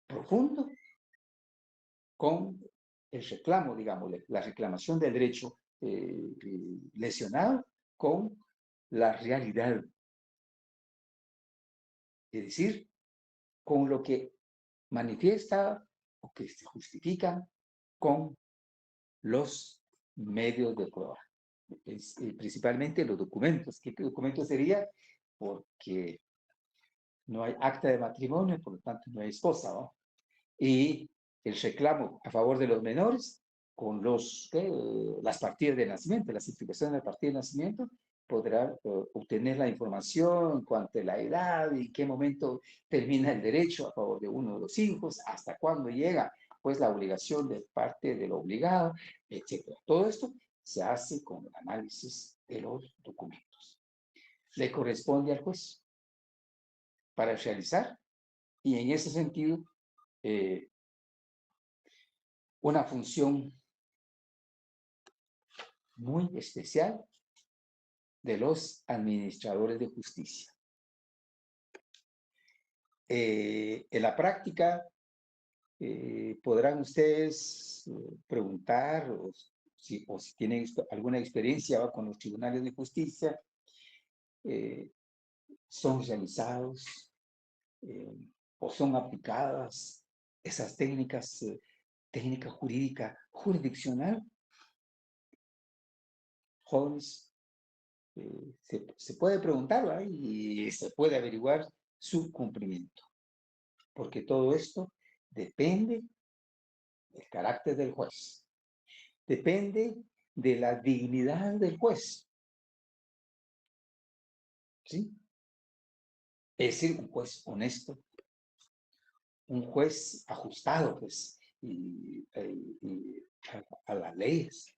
A: profundo con el reclamo, digamos, la reclamación del derecho lesionado con la realidad. Es decir, con lo que manifiesta o que se justifica con los medios de prueba. Principalmente los documentos. ¿Qué documentos sería? Porque no hay acta de matrimonio, por lo tanto no hay esposa, ¿no? Y el reclamo a favor de los menores con las partidas de nacimiento, la certificación de la partida de nacimiento, podrá obtener la información en cuanto a la edad y en qué momento termina el derecho a favor de uno de los hijos, hasta cuándo llega pues la obligación de parte del obligado, etc. Todo esto se hace con el análisis de los documentos. Le corresponde al juez para realizar, y en ese sentido, una función muy especial de los administradores de justicia. En la práctica, podrán ustedes preguntar o si tienen alguna experiencia con los tribunales de justicia, son realizados o son aplicadas esas técnicas, técnica jurídica jurisdiccional. Jóvenes, se puede preguntar, ¿verdad?, y se puede averiguar su cumplimiento, porque todo esto depende del carácter del juez, depende de la dignidad del juez, ¿sí? Es decir, un juez honesto, un juez ajustado, pues, a las leyes,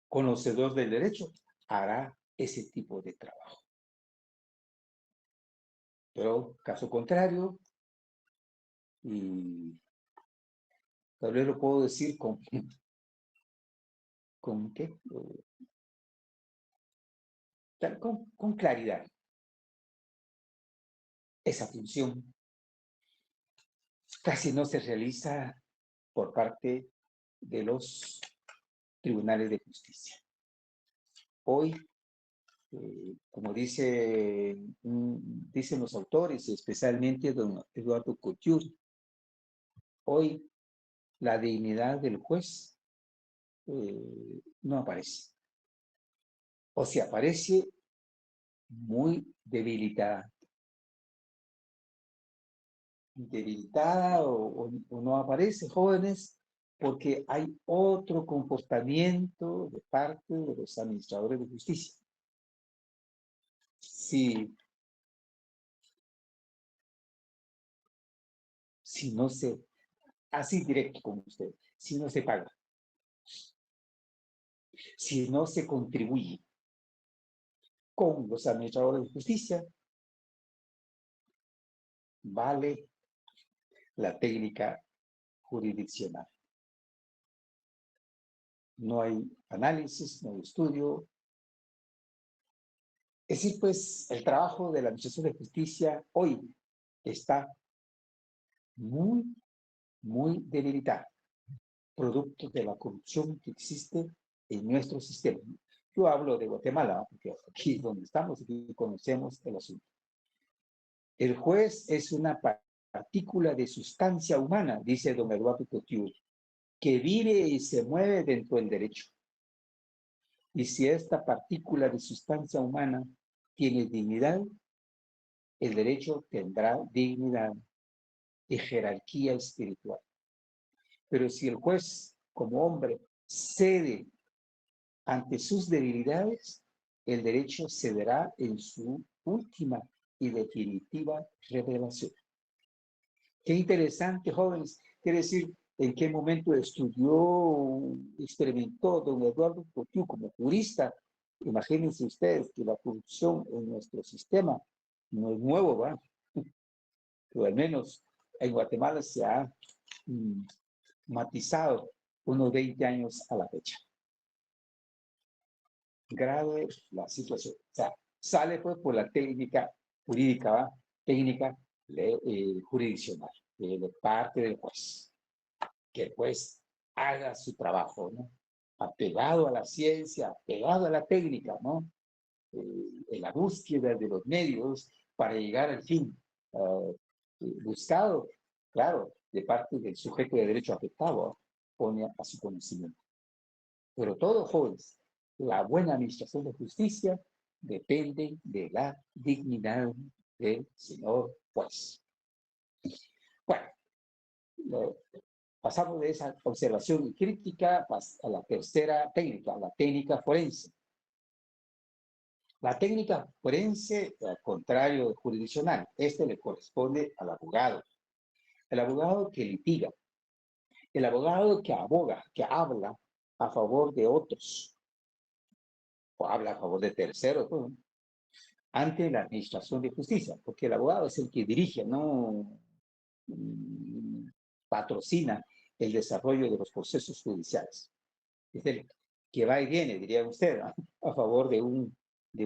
A: conocedor del derecho, hará ese tipo de trabajo. Pero, caso contrario, y tal vez lo puedo decir ¿con qué? Con claridad. Esa función casi no se realiza por parte de los tribunales de justicia. Hoy, como dicen los autores, especialmente don Eduardo Couture, hoy la dignidad del juez no aparece. O si aparece, muy debilitada. Debilitada o no aparece, jóvenes, porque hay otro comportamiento de parte de los administradores de justicia. Si no se, así directo como usted, si no se paga, si no se contribuye con los administradores de justicia, vale la técnica jurisdiccional. No hay análisis, no hay estudio. Es decir, pues, el trabajo de la Administración de Justicia hoy está muy, muy debilitado, producto de la corrupción que existe en nuestro sistema. Yo hablo de Guatemala, porque aquí es donde estamos, aquí conocemos el asunto. El juez es una partícula de sustancia humana, dice don Eduardo Couture, que vive y se mueve dentro del derecho. Y si esta partícula de sustancia humana tiene dignidad, el derecho tendrá dignidad y jerarquía espiritual. Pero si el juez, como hombre, cede ante sus debilidades, el derecho cederá en su última y definitiva revelación. Qué interesante, jóvenes. Quiere decir, en qué momento estudió, experimentó don Eduardo Couture como jurista. Imagínense ustedes que la corrupción en nuestro sistema no es nuevo, ¿va? Pero al menos en Guatemala se ha matizado unos 20 años a la fecha. Grave la situación. O sea, sale pues por la técnica jurídica, ¿va? Técnica jurisdiccional, de parte del juez. Que el juez haga su trabajo, ¿no? Apegado a la ciencia, apegado a la técnica, ¿no? En la búsqueda de los medios para llegar al fin buscado, claro, de parte del sujeto de derecho afectado, pone a su conocimiento. Pero todo, jóvenes, la buena administración de justicia depende de la dignidad del señor juez. Bueno, pasamos de esa observación crítica a la tercera técnica, la técnica forense. La técnica forense, al contrario de jurisdiccional, le corresponde al abogado. El abogado que litiga, el abogado que aboga, que habla a favor de otros, o habla a favor de terceros, ¿no? Ante la administración de justicia, porque el abogado es el que dirige, no patrocina el desarrollo de los procesos judiciales. Es el que va y viene, diría usted, ¿no? A favor de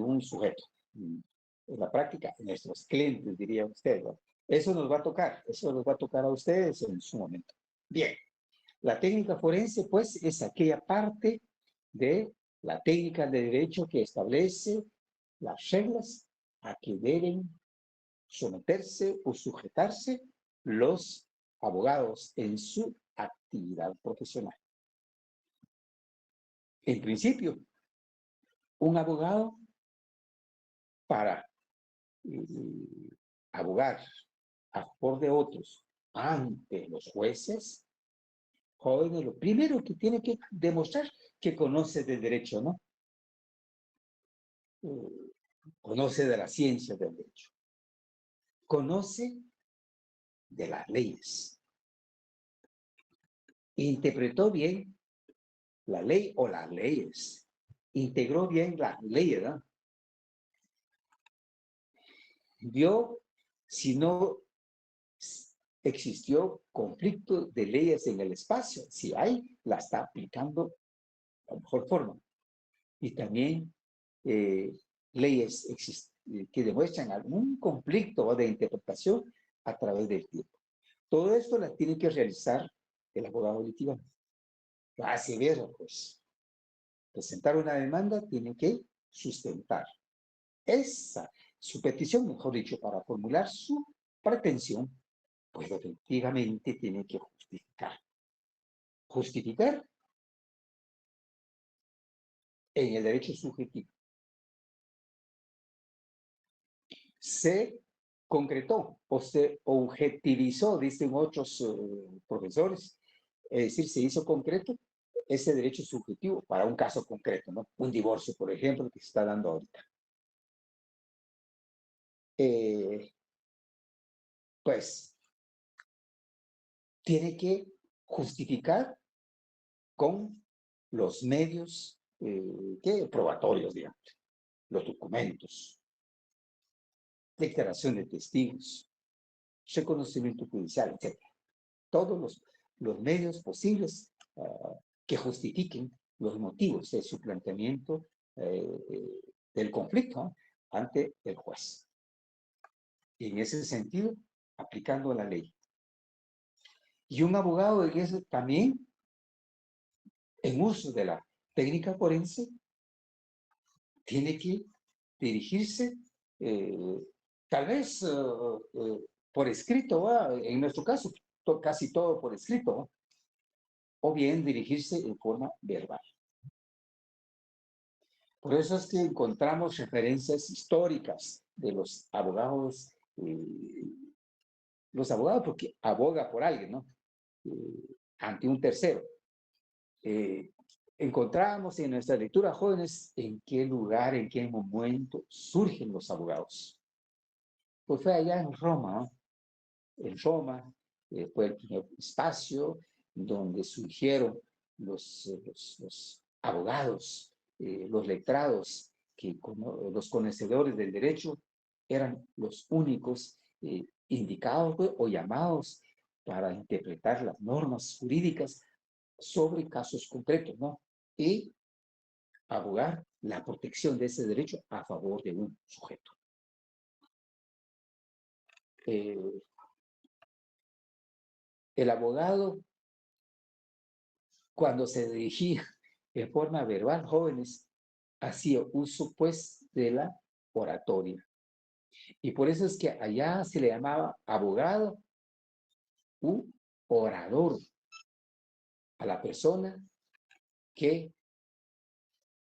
A: un sujeto. En la práctica, nuestros clientes, diría usted, ¿no? Eso nos va a tocar a ustedes en su momento. Bien, la técnica forense, pues, es aquella parte de la técnica de derecho que establece las reglas a que deben someterse o sujetarse los abogados en su actividad profesional. En principio, un abogado para abogar a favor de otros ante los jueces, jóvenes, lo primero que tiene que demostrar que conoce del derecho, ¿no? Conoce de la ciencia del derecho. Conoce de las leyes. Interpretó bien la ley o las leyes. Integró bien las leyes, ¿no? Vio si no existió conflicto de leyes en el espacio. Si hay, la está aplicando de la mejor forma. Y también leyes que demuestran algún conflicto de interpretación a través del tiempo. Todo esto las tiene que realizar el abogado litigante. Así ver, pues, presentar una demanda, tiene que sustentar su petición, mejor dicho, para formular su pretensión, pues efectivamente tiene que justificar. Justificar en el derecho subjetivo. Se concretó o se objetivizó, dicen otros profesores, es decir, se hizo concreto ese derecho subjetivo para un caso concreto, ¿no? Un divorcio, por ejemplo, que se está dando ahorita. Pues tiene que justificar con los medios probatorios, digamos, los documentos, declaración de testigos, reconocimiento judicial, etc. Todos los medios posibles que justifiquen los motivos de su planteamiento del conflicto ante el juez. Y en ese sentido, aplicando la ley. Y un abogado también, en uso de la técnica forense, tiene que dirigirse, tal vez por escrito, en nuestro caso, casi todo por escrito, o bien dirigirse en forma verbal. Por eso es que encontramos referencias históricas de los abogados porque aboga por alguien, ¿no? Ante un tercero. Encontramos en nuestra lectura, jóvenes, en qué lugar, en qué momento surgen los abogados. Pues fue allá en Roma, ¿no? En Roma fue el primer espacio donde surgieron los abogados, los letrados, los conocedores del derecho, eran los únicos indicados o llamados para interpretar las normas jurídicas sobre casos concretos, ¿no? Y abogar la protección de ese derecho a favor de un sujeto. El abogado, cuando se dirigía en forma verbal, jóvenes, hacía uso, pues, de la oratoria. Y por eso es que allá se le llamaba abogado u orador a la persona que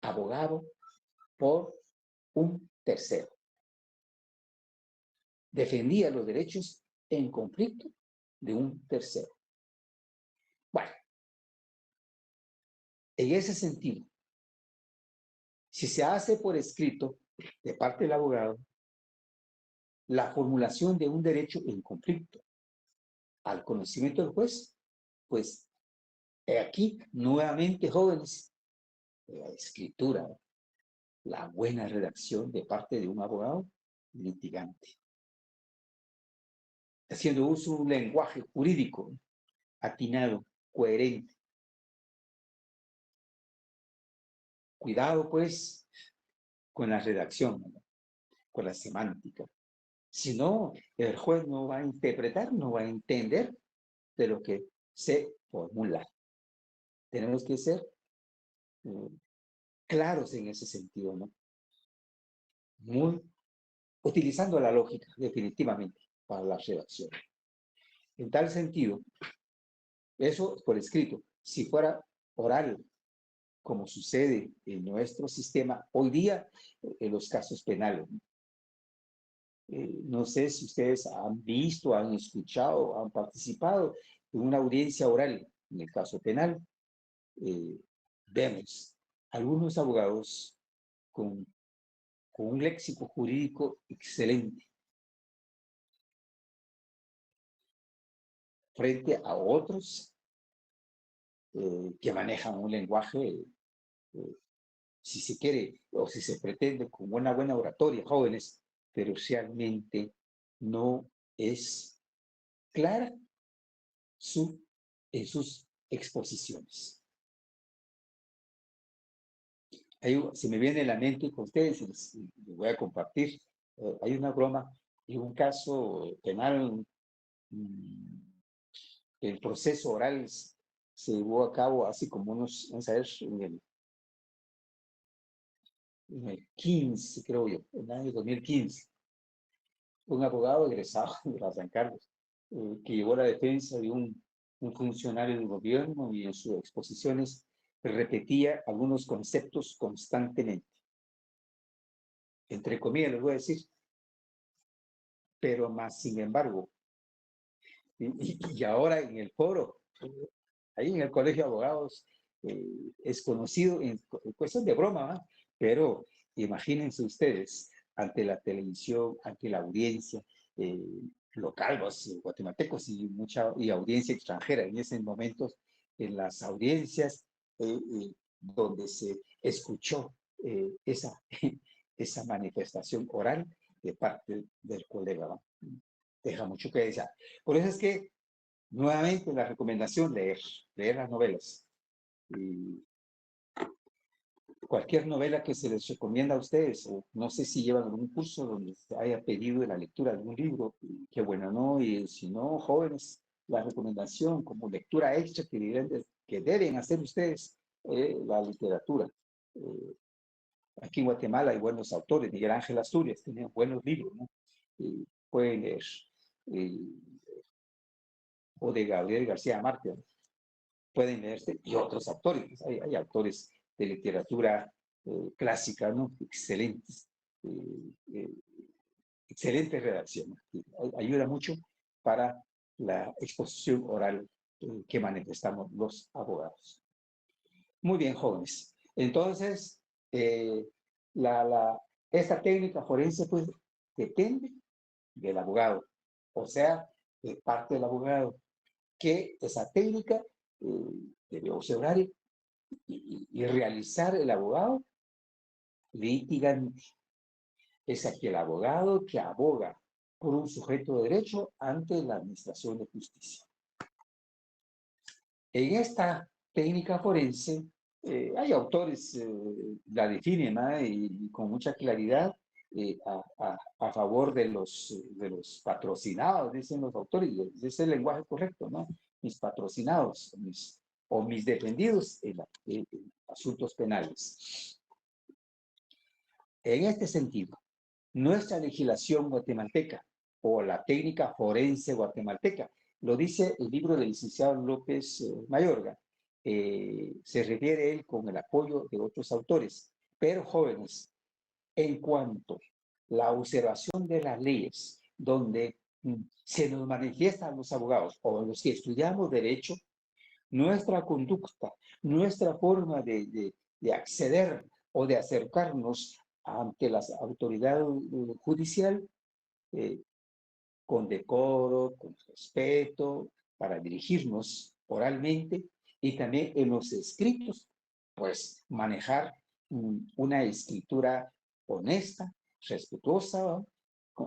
A: abogaba por un tercero. Defendía los derechos en conflicto de un tercero. Bueno, en ese sentido, si se hace por escrito de parte del abogado la formulación de un derecho en conflicto al conocimiento del juez, pues aquí nuevamente, jóvenes, la escritura, la buena redacción de parte de un abogado litigante, haciendo uso de un lenguaje jurídico atinado, coherente. Cuidado, pues, con la redacción, ¿no? Con la semántica. Si no, el juez no va a interpretar, no va a entender de lo que se formula. Tenemos que ser claros en ese sentido, ¿no? Utilizando la lógica, definitivamente, para la redacción. En tal sentido, eso por escrito. Si fuera oral, como sucede en nuestro sistema hoy día, en los casos penales, no sé si ustedes han visto, han escuchado, han participado en una audiencia oral en el caso penal. Vemos algunos abogados con un léxico jurídico excelente frente a otros que manejan un lenguaje, si se quiere o si se pretende, con una buena oratoria, jóvenes, pero realmente no es clara en sus exposiciones. Se me viene a la mente con ustedes, les voy a compartir. Hay una broma y un caso penal. El proceso oral se llevó a cabo hace como unos años en el 15, creo yo, en el año 2015, un abogado egresado de la San Carlos, que llevó la defensa de un funcionario del gobierno y en sus exposiciones repetía algunos conceptos constantemente. Entre comillas, les voy a decir, pero más sin embargo, y ahora en el foro, ahí en el Colegio de Abogados, es conocido en cuestión de broma, ¿va? Pero imagínense ustedes, ante la televisión, ante la audiencia local, los guatemaltecos y audiencia extranjera, en esos momentos, en las audiencias donde se escuchó esa, esa manifestación oral de parte del colega, ¿va? Deja mucho que desear. Por eso es que nuevamente la recomendación, leer las novelas. Y cualquier novela que se les recomienda a ustedes, o no sé si llevan algún curso donde se haya pedido de la lectura de algún libro, qué bueno, ¿no? Y si no, jóvenes, la recomendación como lectura extra que deben hacer ustedes, la literatura. Aquí en Guatemala hay buenos autores, Miguel Ángel Asturias tiene buenos libros, ¿no? Pueden leer. O de Gabriel García Márquez, pueden leerse, y otros autores. Hay autores de literatura clásica, ¿no? Excelentes, excelente redacción. Ayuda mucho para la exposición oral que manifestamos los abogados. Muy bien, jóvenes. Entonces, esta técnica forense, pues, depende del abogado, o sea, de parte del abogado, que esa técnica debe observar y realizar el abogado litigante. Es aquel abogado que aboga por un sujeto de derecho ante la administración de justicia. En esta técnica forense, hay autores, la definen y con mucha claridad a favor de los patrocinados, dicen los autores, ese es el lenguaje correcto, ¿no? Mis patrocinados, o mis defendidos en asuntos penales. En este sentido, nuestra legislación guatemalteca o la técnica forense guatemalteca, lo dice el libro del licenciado López Mayorga, se refiere él con el apoyo de otros autores, pero jóvenes, en cuanto a la observación de las leyes, donde se nos manifiestan los abogados o los que estudiamos derecho, nuestra conducta, nuestra forma de acceder o de acercarnos ante la autoridad judicial, con decoro, con respeto, para dirigirnos oralmente y también en los escritos, pues manejar una escritura honesta, respetuosa, ¿no?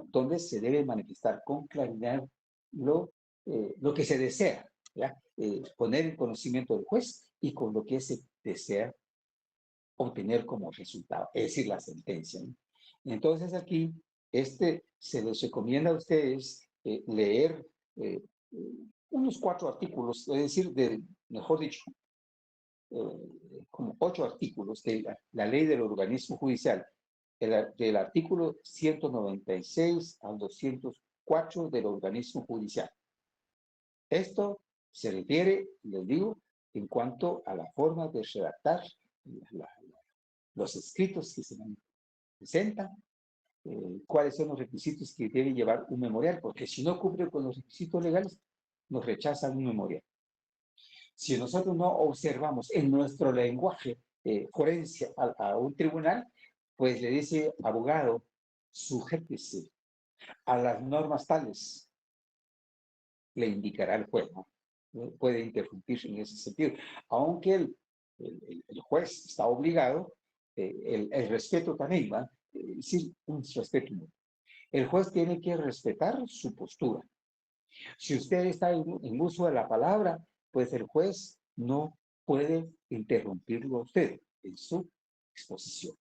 A: Donde se debe manifestar con claridad lo que se desea, ¿ya? Poner en conocimiento del juez y con lo que se desea obtener como resultado, es decir, la sentencia, ¿no? Entonces aquí se les recomienda a ustedes leer unos 4 artículos, es decir, mejor dicho, como 8 artículos de la ley del organismo judicial, del artículo 196 al 204 del organismo judicial. Esto se refiere, les digo, en cuanto a la forma de redactar los escritos que se presentan, cuáles son los requisitos que debe llevar un memorial, porque si no cumple con los requisitos legales, nos rechazan un memorial. Si nosotros no observamos en nuestro lenguaje forense a un tribunal, pues le dice, abogado, sujétese a las normas tales, le indicará el juez, ¿no? Puede interrumpir en ese sentido. Aunque el juez está obligado, el respeto también, ¿va? Sí, un respeto. El juez tiene que respetar su postura. Si usted está en uso de la palabra, pues el juez no puede interrumpirlo a usted en su exposición.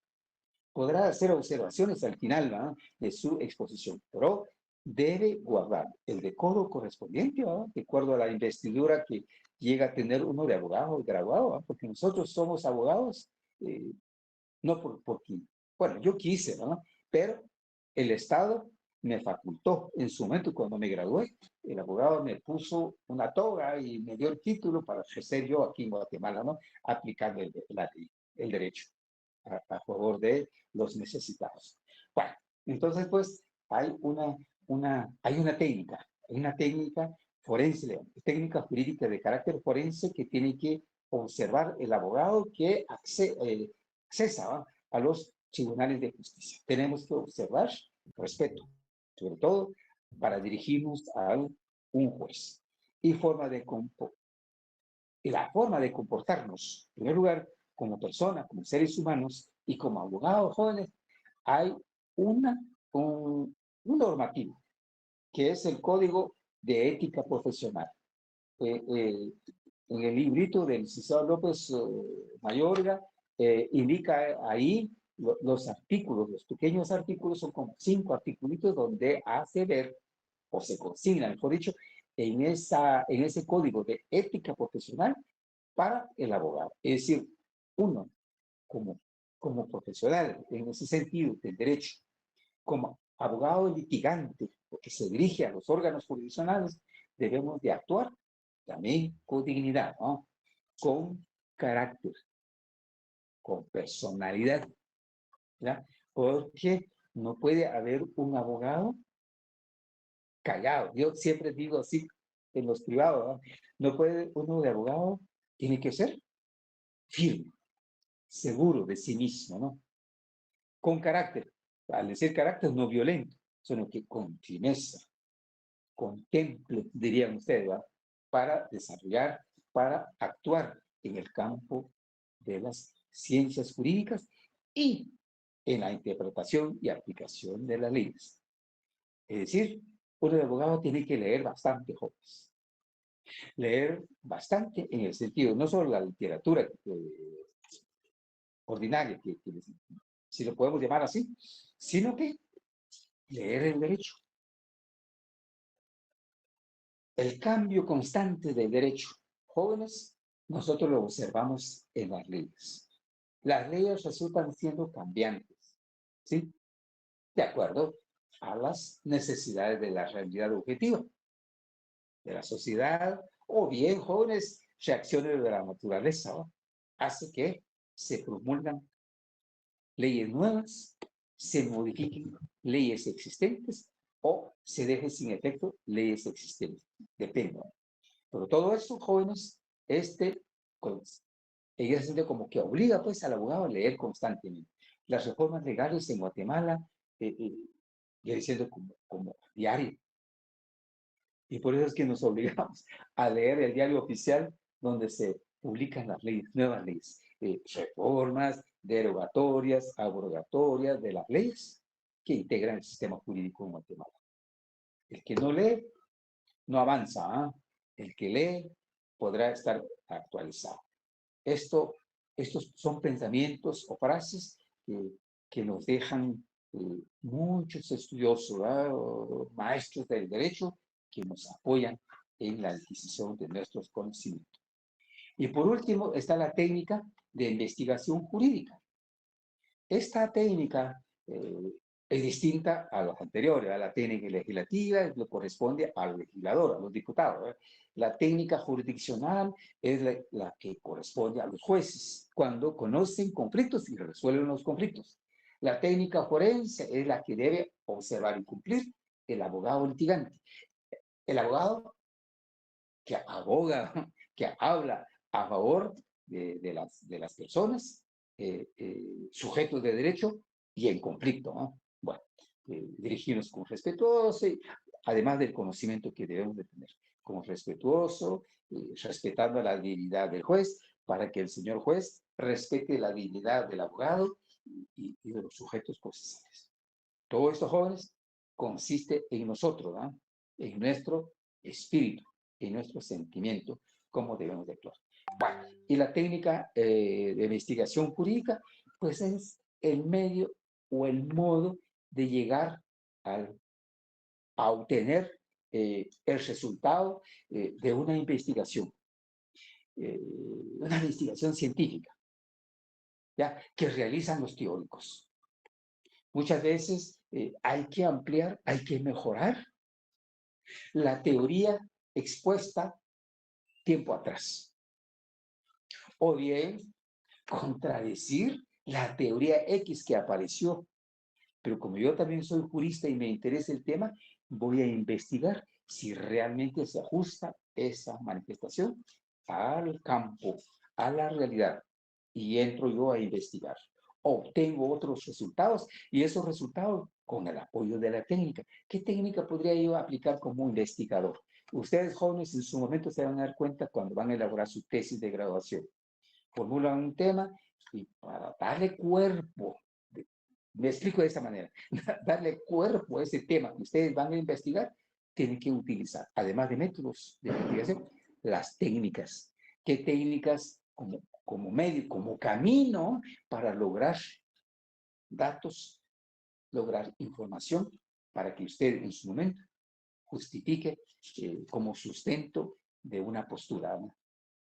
A: Podrá hacer observaciones al final, ¿va? De su exposición, pero debe guardar el decoro correspondiente, ¿va? De acuerdo a la investidura que llega a tener uno de abogado o graduado, ¿va? Porque nosotros somos abogados, no porque Bueno, yo quise, ¿no? Pero el Estado me facultó en su momento cuando me gradué. El abogado me puso una toga y me dio el título para ejercer yo aquí en Guatemala, ¿no? Aplicando el derecho a favor de los necesitados. Bueno, entonces pues hay una técnica forense, técnica jurídica de carácter forense que tiene que observar el abogado que accesa, ¿va?, a los tribunales de justicia. Tenemos que observar respeto, sobre todo para dirigirnos a un juez. Y la forma de comportarnos, en primer lugar, como personas, como seres humanos y como abogados jóvenes, hay una, un normativo, que es el Código de Ética Profesional. En el librito del licenciado López Mayorga, indica ahí los artículos, los pequeños artículos, son como 5 artículos donde hace ver, o se consigna, mejor dicho, en ese código de ética profesional para el abogado. Es decir, uno, como profesional, en ese sentido del derecho, como abogado litigante, porque se dirige a los órganos jurisdiccionales, debemos de actuar también con dignidad, ¿no? Con carácter, con personalidad, ¿ya? Porque no puede haber un abogado callado. Yo siempre digo así en los privados, ¿no? No puede, uno de abogado tiene que ser firme, seguro de sí mismo, ¿no? Con carácter. Al decir carácter, no violento, sino que con firmeza, con temple, dirían ustedes, ¿verdad?, para desarrollar, para actuar en el campo de las ciencias jurídicas y en la interpretación y aplicación de las leyes. Es decir, uno de abogado tiene que leer bastante, jóvenes. Leer bastante en el sentido, no solo la literatura ordinaria, si lo podemos llamar así, sino que leer el derecho. El cambio constante del derecho. Jóvenes, nosotros lo observamos en las leyes. Las leyes resultan siendo cambiantes, ¿sí? De acuerdo a las necesidades de la realidad objetiva de la sociedad, o bien, jóvenes, reacciones de la naturaleza, ¿no? Hace que se promulgan leyes nuevas, se modifiquen leyes existentes o se dejen sin efecto leyes existentes. Depende, ¿no? Pero todo eso, jóvenes, ella se siente como que obliga pues al abogado a leer constantemente. Las reformas legales en Guatemala, viene siendo como diario. Y por eso es que nos obligamos a leer el diario oficial donde se publican las leyes, nuevas leyes, reformas, derogatorias, abrogatorias de las leyes que integran el sistema jurídico en Guatemala. El que no lee, no avanza, ¿ah? El que lee podrá estar actualizado. Estos son pensamientos o frases que nos dejan muchos estudiosos, o maestros del derecho, que nos apoyan en la adquisición de nuestros conocimientos. Y por último está la técnica de investigación jurídica. Esta técnica es distinta a las anteriores. A la técnica legislativa le corresponde al legislador, a los diputados, ¿eh? La técnica jurisdiccional es la que corresponde a los jueces, cuando conocen conflictos y resuelven los conflictos. La técnica forense es la que debe observar y cumplir el abogado litigante. El abogado que aboga, que habla a favor de las personas, sujetos de derecho y en conflicto, ¿no? Bueno, dirigirnos con respetuoso, además del conocimiento que debemos de tener, como respetuoso, respetando la dignidad del juez, para que el señor juez respete la dignidad del abogado y de los sujetos procesales. Todo esto, jóvenes, consiste en nosotros, ¿no?, en nuestro espíritu, en nuestro sentimiento, cómo debemos de actuar. Bueno, y la técnica de investigación jurídica, pues es el medio o el modo de llegar a obtener el resultado de una investigación científica, ¿ya?, que realizan los teóricos. Muchas veces hay que ampliar, hay que mejorar la teoría expuesta tiempo atrás. O bien contradecir la teoría X que apareció. Pero como yo también soy jurista y me interesa el tema, voy a investigar si realmente se ajusta esa manifestación al campo, a la realidad. Y entro yo a investigar. Obtengo otros resultados y esos resultados con el apoyo de la técnica. ¿Qué técnica podría yo aplicar como investigador? Ustedes jóvenes en su momento se van a dar cuenta cuando van a elaborar su tesis de graduación. Formulan un tema y para darle cuerpo, me explico de esta manera, darle cuerpo a ese tema que ustedes van a investigar, tienen que utilizar, además de métodos de investigación, las técnicas. ¿Qué técnicas como medio, como camino para lograr datos, lograr información, para que usted en su momento justifique como sustento de una postura, ¿no?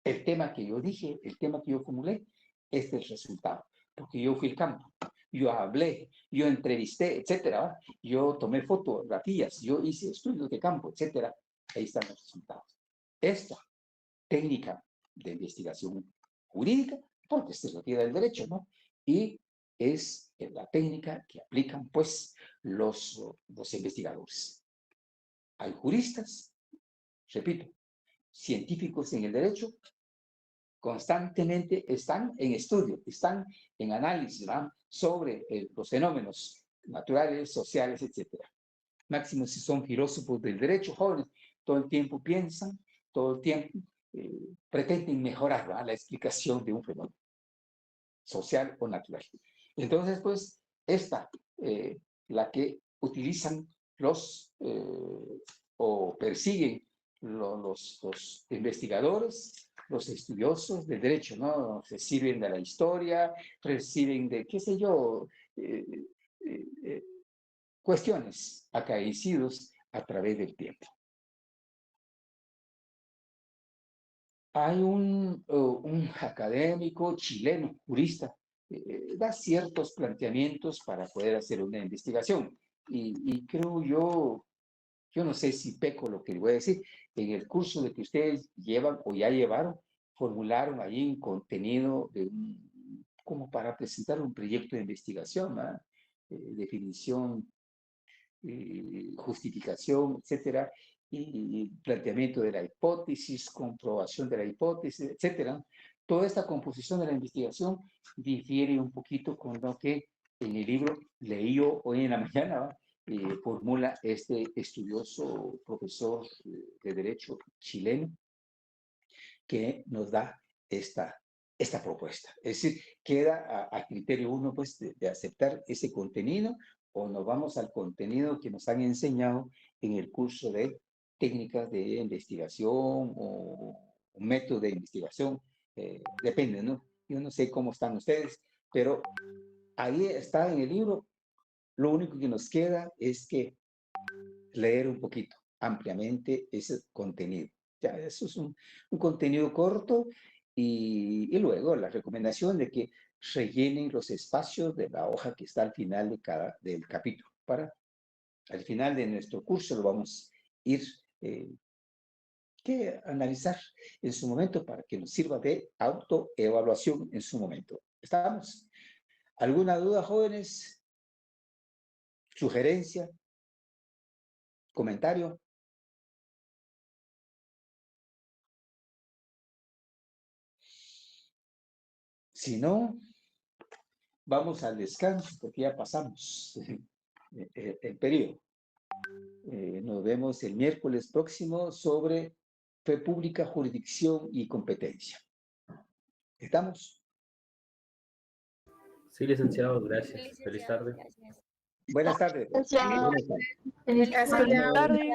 A: El tema que yo dije, el tema que yo formulé, este es el resultado, porque yo fui al campo, yo hablé, yo entrevisté, etcétera, yo tomé fotografías, yo hice estudios de campo, etcétera. Ahí están los resultados. Esta técnica de investigación jurídica, porque esta es la teoría del derecho, ¿no? Y es la técnica que aplican, pues, los investigadores. Hay juristas, repito, científicos en el derecho, constantemente están en estudio, están en análisis, ¿verdad?, sobre los fenómenos naturales, sociales, etc. Máximo si son filósofos del derecho, jóvenes, todo el tiempo piensan, todo el tiempo pretenden mejorar, ¿verdad?, la explicación de un fenómeno social o natural. Entonces, pues, esta, la que utilizan los o persiguen los investigadores, los estudiosos del derecho, ¿no? Reciben de la historia, reciben de, qué sé yo, cuestiones acaecidos a través del tiempo. Hay un académico chileno, jurista, da ciertos planteamientos para poder hacer una investigación. Y creo yo no sé si peco lo que le voy a decir, en el curso de que ustedes llevan o ya llevaron, formularon ahí un contenido como para presentar un proyecto de investigación, ¿verdad? Definición, justificación, etcétera, y planteamiento de la hipótesis, comprobación de la hipótesis, etcétera. Toda esta composición de la investigación difiere un poquito con lo que en el libro leí yo hoy en la mañana, ¿va?, formula este estudioso profesor de Derecho chileno que nos da esta propuesta. Es decir, queda a criterio uno, pues, de aceptar ese contenido o nos vamos al contenido que nos han enseñado en el curso de técnicas de investigación o un método de investigación, depende, ¿no? Yo no sé cómo están ustedes, pero ahí está en el libro. Lo único que nos queda es que leer un poquito ampliamente ese contenido. Ya, eso es un contenido corto y luego la recomendación de que rellenen los espacios de la hoja que está al final del capítulo. Para al final de nuestro curso lo vamos a ir que analizar en su momento para que nos sirva de autoevaluación en su momento. ¿Estamos? ¿Alguna duda, jóvenes? ¿Sugerencia? ¿Comentario? Si no, vamos al descanso porque ya pasamos el periodo. Nos vemos el miércoles próximo sobre fe pública, jurisdicción y competencia. ¿Estamos?
D: Sí, licenciado, gracias.
B: Licenciado,
D: Feliz tarde.
B: gracias.
A: Buenas tardes.
C: Licenciado.
A: Buenas tardes.
C: Feliz
E: Gracias.
C: tarde.
E: Buenas tardes.